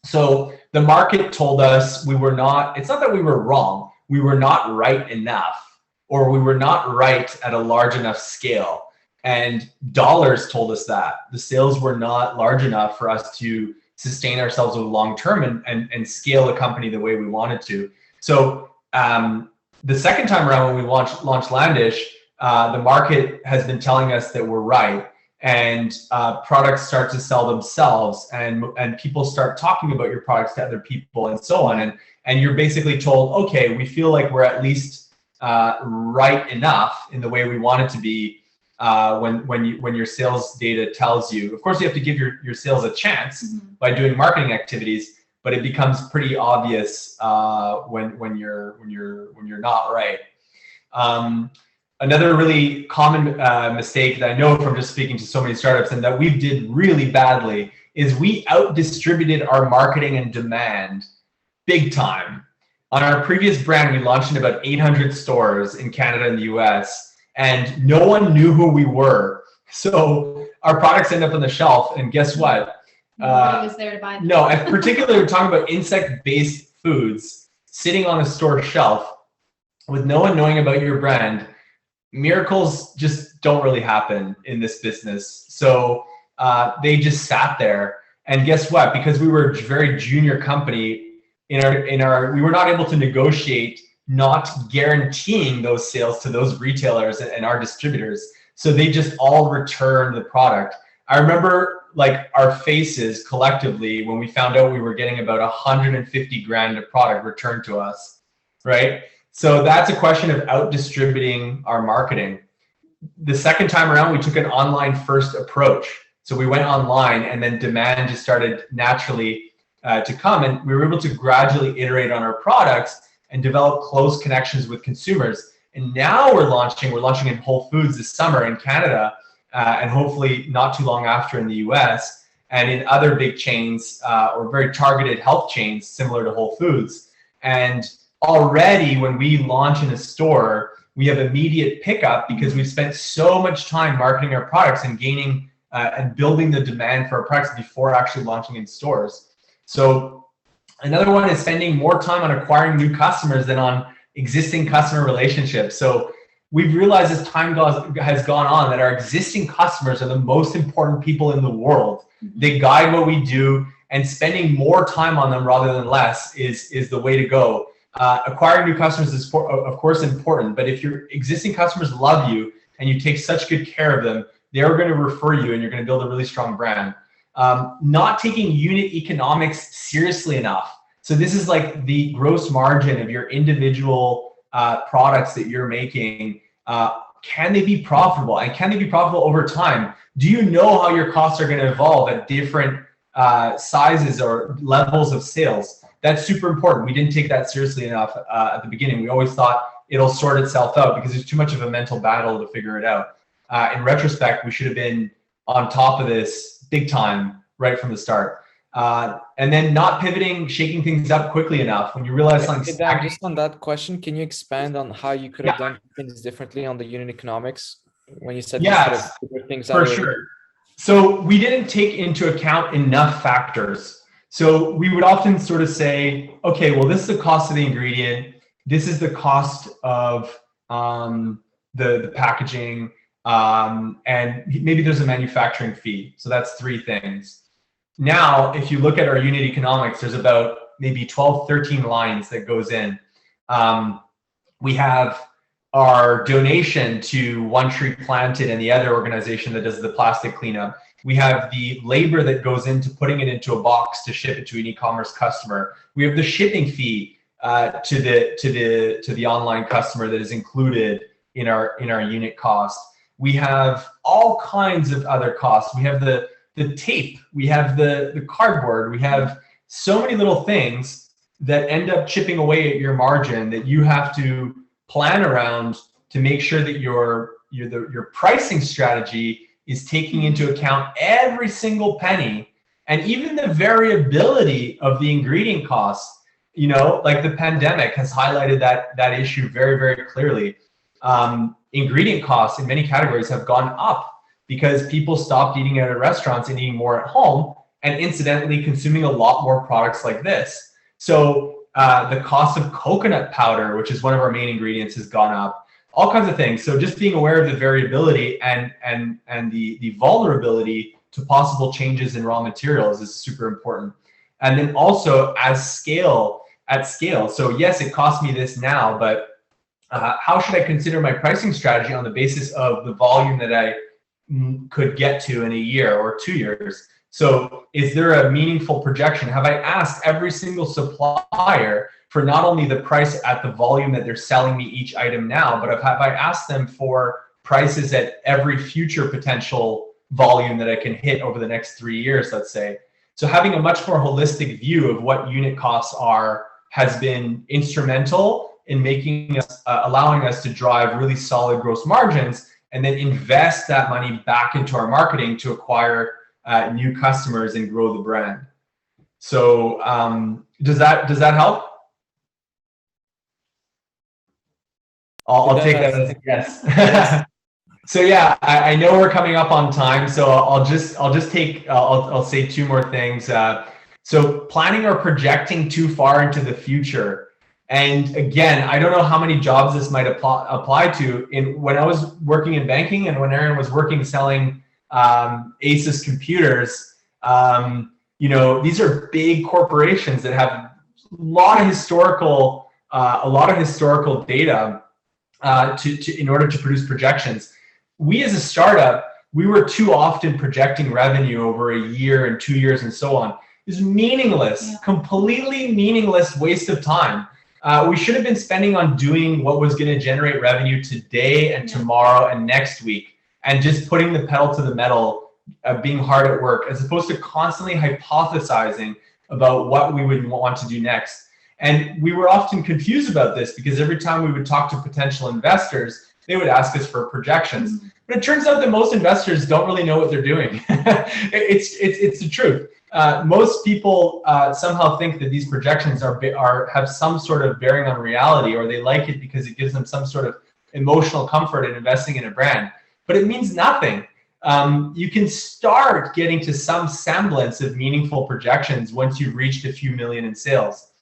So the market told us it's not that we were wrong, we were not right enough, or we were not right at a large enough scale. And dollars told us that. The sales were not large enough for us to sustain ourselves over the long term and scale a company the way we wanted to. So the second time around when we launched Landish, the market has been telling us that we're right, and products start to sell themselves, and people start talking about your products to other people and so on. And you're basically told, okay, we feel like we're at least right enough in the way we want it to be when your sales data tells you. Of course, you have to give your sales a chance by doing marketing activities, but it becomes pretty obvious when you're not right. Another really common mistake that I know from just speaking to so many startups, and that we did really badly, is we out-distributed our marketing and demand big time. On our previous brand, we launched in about 800 stores in Canada and the US, and no one knew who we were. So our products end up on the shelf, and guess what? Nobody was there to buy them. No, and particularly we're talking about insect-based foods sitting on a store shelf with no one knowing about your brand. Miracles just don't really happen in this business. So they just sat there, and guess what? Because we were a very junior company, we were not able to negotiate not guaranteeing those sales to those retailers and our distributors. So they just all returned the product. I remember like our faces collectively when we found out we were getting about 150 grand of product returned to us, right? So that's a question of out distributing our marketing. The second time around, we took an online first approach. So we went online, and then demand just started naturally to come, and we were able to gradually iterate on our products and develop close connections with consumers. And now we're launching in Whole Foods this summer in Canada, and hopefully not too long after in the US, and in other big chains or very targeted health chains similar to Whole Foods. And already when we launch in a store, we have immediate pickup because we've spent so much time marketing our products and gaining and building the demand for our products before actually launching in stores. So another one is spending more time on acquiring new customers than on existing customer relationships. So we've realized as time has gone on that our existing customers are the most important people in the world. They guide what we do, and spending more time on them rather than less is the way to go. Acquiring new customers is of course important, but if your existing customers love you and you take such good care of them, they're going to refer you and you're going to build a really strong brand. Not taking unit economics seriously enough. So this is like the gross margin of your individual products that you're making. Can they be profitable, and can they be profitable over time? Do you know how your costs are going to evolve at different sizes or levels of sales? That's super important. We didn't take that seriously enough at the beginning. We always thought it'll sort itself out because there's too much of a mental battle to figure it out. In retrospect, we should have been on top of this big time right from the start. And then not pivoting, shaking things up quickly enough. When you realize something's Dan, just on that question, can you expand on how you could have done things differently on the unit economics when you said you could have figured things out? For sure. So we didn't take into account enough factors. So we would often sort of say, okay, well, this is the cost of the ingredient. This is the cost of the packaging, and maybe there's a manufacturing fee. So that's 3 things. Now, if you look at our unit economics, there's about maybe 12, 13 lines that goes in. We have our donation to One Tree Planted and the other organization that does the plastic cleanup. We have the labor that goes into putting it into a box to ship it to an e-commerce customer. We have the shipping fee to the online customer that is included in our unit cost. We have all kinds of other costs. We have the tape, we have the cardboard, we have so many little things that end up chipping away at your margin that you have to plan around to make sure that your pricing strategy is taking into account every single penny, and even the variability of the ingredient costs. You know, like the pandemic has highlighted that issue very, very clearly. Ingredient costs in many categories have gone up because people stopped eating out at restaurants and eating more at home, and incidentally consuming a lot more products like this. So the cost of coconut powder, which is one of our main ingredients, has gone up. All kinds of things. So just being aware of the variability and the vulnerability to possible changes in raw materials is super important. And then also at scale. So yes, it costs me this now, but how should I consider my pricing strategy on the basis of the volume that I could get to in a year or 2 years? So is there a meaningful projection? Have I asked every single supplier for not only the price at the volume that they're selling me each item now, but have I asked them for prices at every future potential volume that I can hit over the next 3 years, let's say? So having a much more holistic view of what unit costs are has been instrumental in making us, allowing us to drive really solid gross margins and then invest that money back into our marketing to acquire new customers and grow the brand. So does that help? I'll take that as a yes. So yeah, I know we're coming up on time, so I'll say 2 more things. So planning or projecting too far into the future. And again, I don't know how many jobs this might apply to. When I was working in banking and when Erin was working selling Asus computers, you know, these are big corporations that have a lot of historical data in order to produce projections. We as a startup, we were too often projecting revenue over a year and 2 years and so on. It's meaningless, completely meaningless waste of time. We should have been spending on doing what was going to generate revenue today and tomorrow and next week, and just putting the pedal to the metal, being hard at work, as opposed to constantly hypothesizing about what we would want to do next. And we were often confused about this because every time we would talk to potential investors, they would ask us for projections. But it turns out that most investors don't really know what they're doing. It's the truth. Most people somehow think that these projections have some sort of bearing on reality, or they like it because it gives them some sort of emotional comfort in investing in a brand. But it means nothing. You can start getting to some semblance of meaningful projections once you've reached a few million in sales.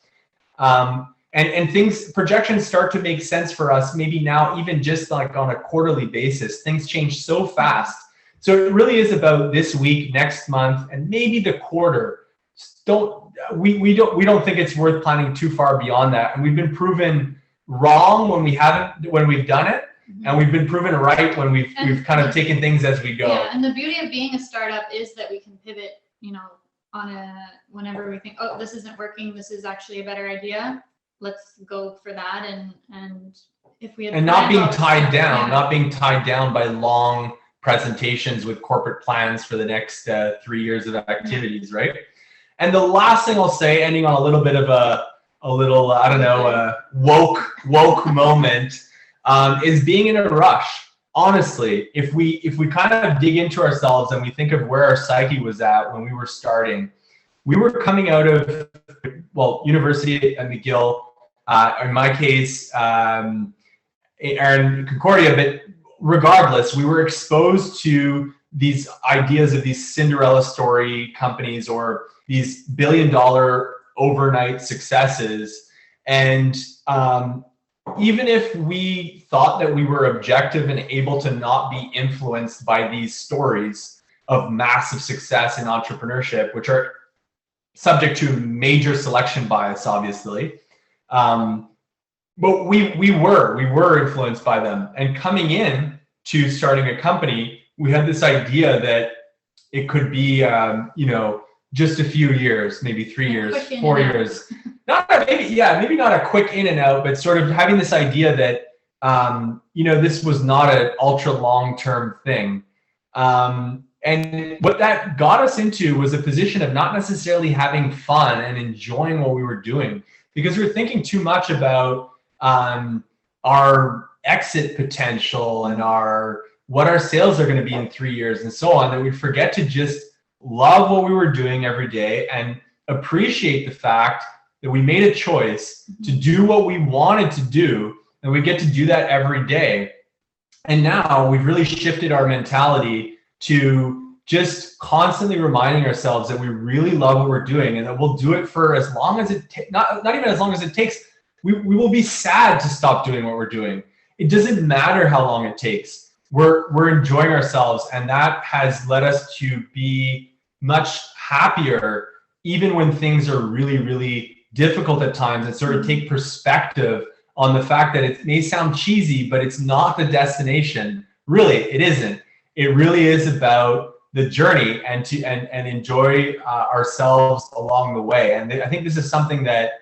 And projections start to make sense for us maybe now, even just like on a quarterly basis. Things change so fast. So it really is about this week, next month, and maybe the quarter. We don't think it's worth planning too far beyond that. And we've been proven wrong when we've done it, and we've been proven right when we've kind of taken things as we go. Yeah, and the beauty of being a startup is that we can pivot, you know, whenever we think, oh, this isn't working, this is actually a better idea, let's go for that. And if we had not being planned tied out- down, yeah. not being tied down by long presentations with corporate plans for the next 3 years of activities, right? And the last thing I'll say, ending on a little bit of a little, I don't know, woke moment, is being in a rush. Honestly, if we kind of dig into ourselves and we think of where our psyche was at when we were starting, we were coming out of, well, university at McGill, in my case, Erin Concordia, but regardless, we were exposed to these ideas of these Cinderella story companies or these billion-dollar overnight successes. And even if we thought that we were objective and able to not be influenced by these stories of massive success in entrepreneurship, which are subject to major selection bias, obviously, but we were influenced by them. And coming in to starting a company, we had this idea that it could be, just a few years, maybe 3 years, 4 years. Maybe not a quick in and out, but sort of having this idea that, this was not an ultra long-term thing. And what that got us into was a position of not necessarily having fun and enjoying what we were doing, because we were thinking too much about our exit potential and what our sales are going to be in 3 years and so on, that we forget to just love what we were doing every day and appreciate the fact that we made a choice to do what we wanted to do, and we get to do that every day. And now we've really shifted our mentality to just constantly reminding ourselves that we really love what we're doing and that we'll do it for as long as not even as long as it takes. We will be sad to stop doing what we're doing. It doesn't matter how long it takes. We're enjoying ourselves, and that has led us to be much happier, even when things are really, really difficult at times, and sort of take perspective on the fact that it may sound cheesy, but it's not the destination. Really, it isn't. It really is about the journey and enjoy ourselves along the way. And I think this is something that,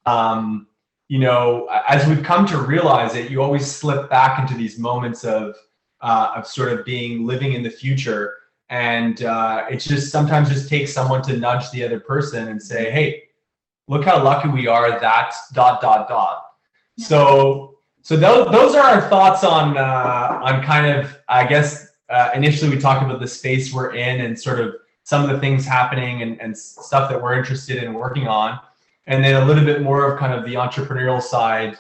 as we've come to realize it, you always slip back into these moments of sort of living in the future. And it just sometimes just takes someone to nudge the other person and say, hey, look how lucky we are that ... Yeah. So those are our thoughts on kind of, I guess, initially we talked about the space we're in and sort of some of the things happening and stuff that we're interested in working on. And then a little bit more of kind of the entrepreneurial side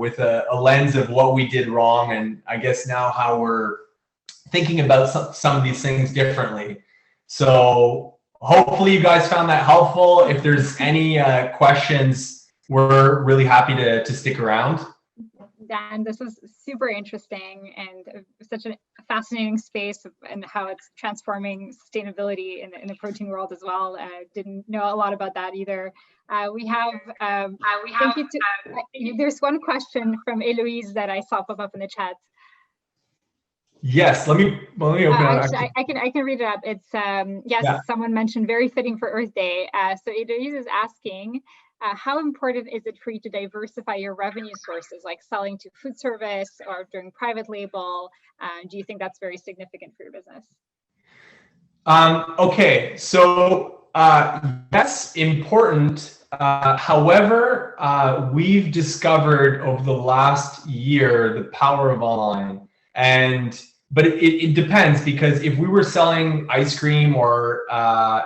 with a lens of what we did wrong, and I guess now how we're thinking about some of these things differently. So hopefully you guys found that helpful. If there's any questions, we're really happy to stick around. Dan, this is super interesting and such a fascinating space, and how it's transforming sustainability in the protein world as well. Didn't know a lot about that either. There's one question from Eloise that I saw pop up in the chat. Yes, let me open it. Actually, I can read it up. It's Someone mentioned very fitting for Earth Day. So Eloise is asking, how important is it for you to diversify your revenue sources, like selling to food service or doing private label? Do you think that's very significant for your business? Okay, so that's important. However, we've discovered over the last year the power of online, but it depends, because if we were selling ice cream or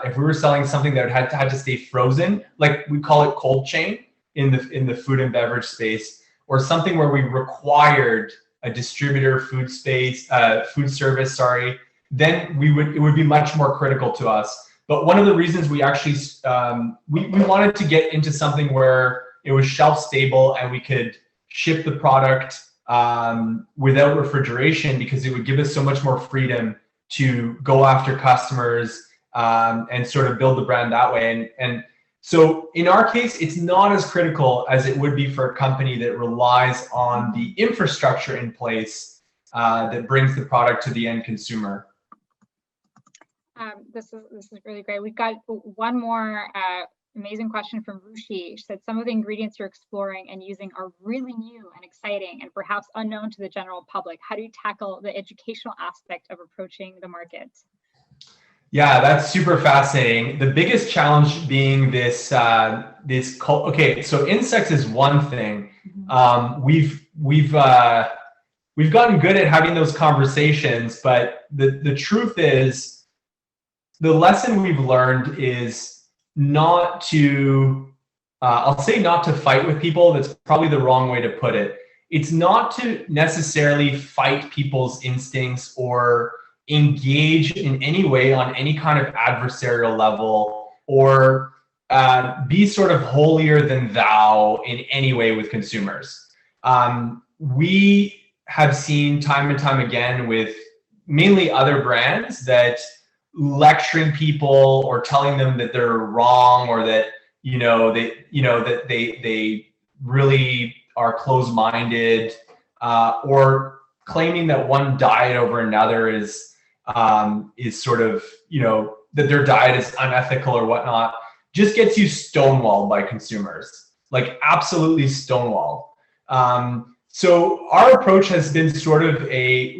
if we were selling something that had to stay frozen, like we call it cold chain in the food and beverage space, or something where we required a distributor food service, then it would be much more critical to us. But one of the reasons we actually we wanted to get into something where it was shelf stable and we could ship the product without refrigeration, because it would give us so much more freedom to go after customers and sort of build the brand that way. And so in our case, it's not as critical as it would be for a company that relies on the infrastructure in place that brings the product to the end consumer. This is really great. We've got one more amazing question from Rushi. She said, some of the ingredients you're exploring and using are really new and exciting and perhaps unknown to the general public. How do you tackle the educational aspect of approaching the market? Yeah, that's super fascinating. The biggest challenge being this, okay, so insects is one thing. We've gotten good at having those conversations, but the truth is, the lesson we've learned is not to, I'll say not to fight with people. That's probably the wrong way to put it. It's not to necessarily fight people's instincts or engage in any way on any kind of adversarial level or be sort of holier than thou in any way with consumers. We have seen time and time again with mainly other brands that lecturing people or telling them that they're wrong or that that they really are closed-minded or claiming that one diet over another is sort of that their diet is unethical or whatnot just gets you stonewalled by consumers, like absolutely stonewalled. So our approach has been sort of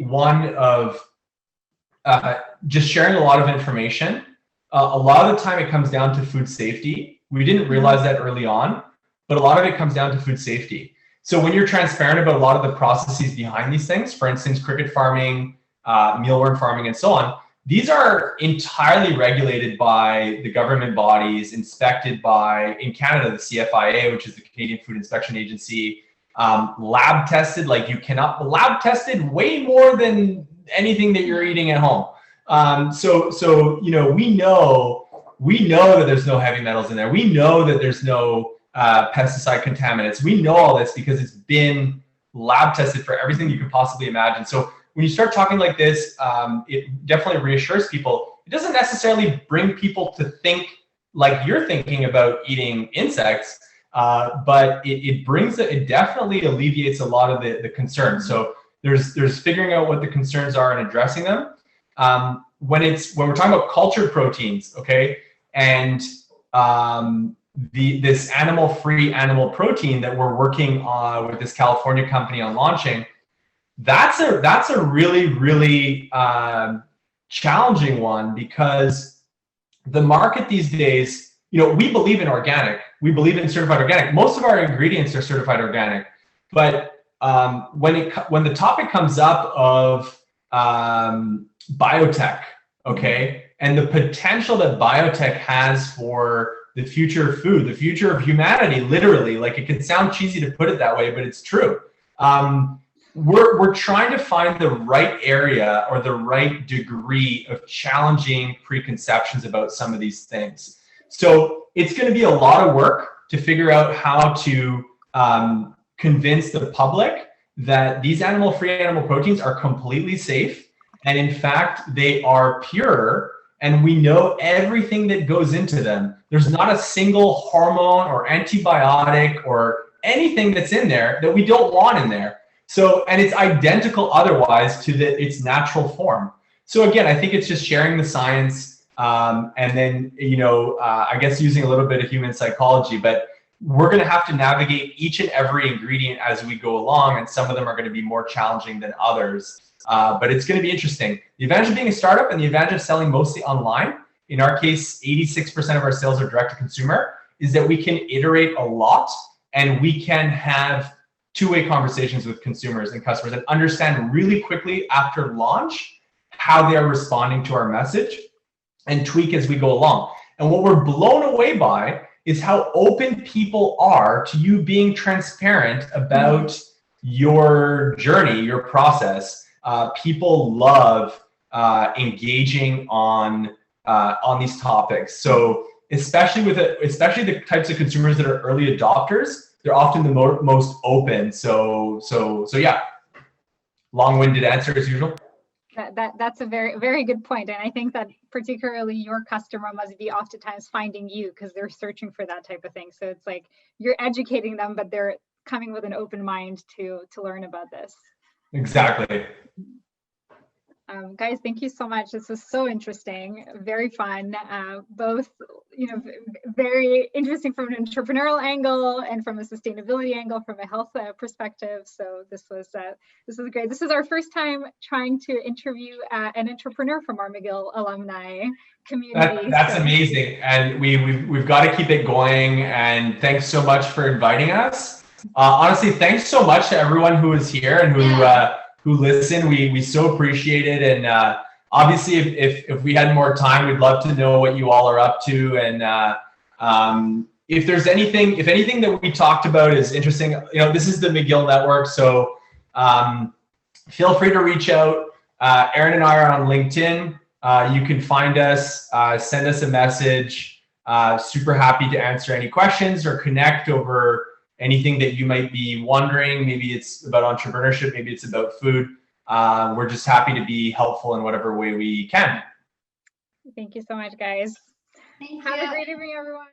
one of just sharing a lot of information. A lot of the time it comes down to food safety. We didn't realize that early on, but a lot of it comes down to food safety. So when you're transparent about a lot of the processes behind these things, for instance, cricket farming, mealworm farming, and so on, these are entirely regulated by the government bodies, inspected by, in Canada, the CFIA, which is the Canadian Food Inspection Agency, lab tested, like lab tested way more than anything that you're eating at home. So we know that there's no heavy metals in there. We know that there's no pesticide contaminants. We know all this because it's been lab tested for everything you could possibly imagine. So when you start talking like this, it definitely reassures people. It doesn't necessarily bring people to think like you're thinking about eating insects, but it definitely alleviates a lot of the concerns. So there's figuring out what the concerns are and addressing them. When we're talking about cultured proteins, okay, and this animal-free animal protein that we're working on with this California company on launching, that's a really, really challenging one because the market these days, we believe in organic. We believe in certified organic. Most of our ingredients are certified organic, but when the topic comes up of biotech, okay, and the potential that biotech has for the future of food, the future of humanity, literally, like it can sound cheesy to put it that way, but it's true. We're trying to find the right area or the right degree of challenging preconceptions about some of these things. So it's going to be a lot of work to figure out how to convince the public that these animal-free animal proteins are completely safe. And in fact, they are pure and we know everything that goes into them. There's not a single hormone or antibiotic or anything that's in there that we don't want in there. So, and it's identical otherwise to its natural form. So again, I think it's just sharing the science and then, I guess using a little bit of human psychology, but we're going to have to navigate each and every ingredient as we go along, and some of them are going to be more challenging than others. But it's going to be interesting. The advantage of being a startup and the advantage of selling mostly online, in our case, 86% of our sales are direct to consumer, is that we can iterate a lot and we can have two-way conversations with consumers and customers and understand really quickly after launch how they are responding to our message and tweak as we go along. And what we're blown away by is how open people are to you being transparent about your journey, your process. People love engaging on these topics. So especially the types of consumers that are early adopters, they're often the most open. So yeah, long-winded answer as usual. That's a very, very good point. And I think that particularly your customer must be oftentimes finding you because they're searching for that type of thing. So it's like you're educating them, but they're coming with an open mind to learn about this. Exactly. Guys, thank you so much. This was so interesting, very fun, both, very interesting from an entrepreneurial angle and from a sustainability angle, from a health perspective. So this was great. This is our first time trying to interview an entrepreneur from our McGill alumni community. That's amazing, and we've got to keep it going. And thanks so much for inviting us. Honestly, thanks so much to everyone who is here and who listened. We so appreciate it. And obviously, if we had more time, we'd love to know what you all are up to. And if there's anything that we talked about is interesting, this is the McGill network. So feel free to reach out. Erin and I are on LinkedIn. You can find us, send us a message. Super happy to answer any questions or connect over anything that you might be wondering. Maybe it's about entrepreneurship, maybe it's about food. We're just happy to be helpful in whatever way we can. Thank you so much, guys. Thank Have you. a great evening, everyone.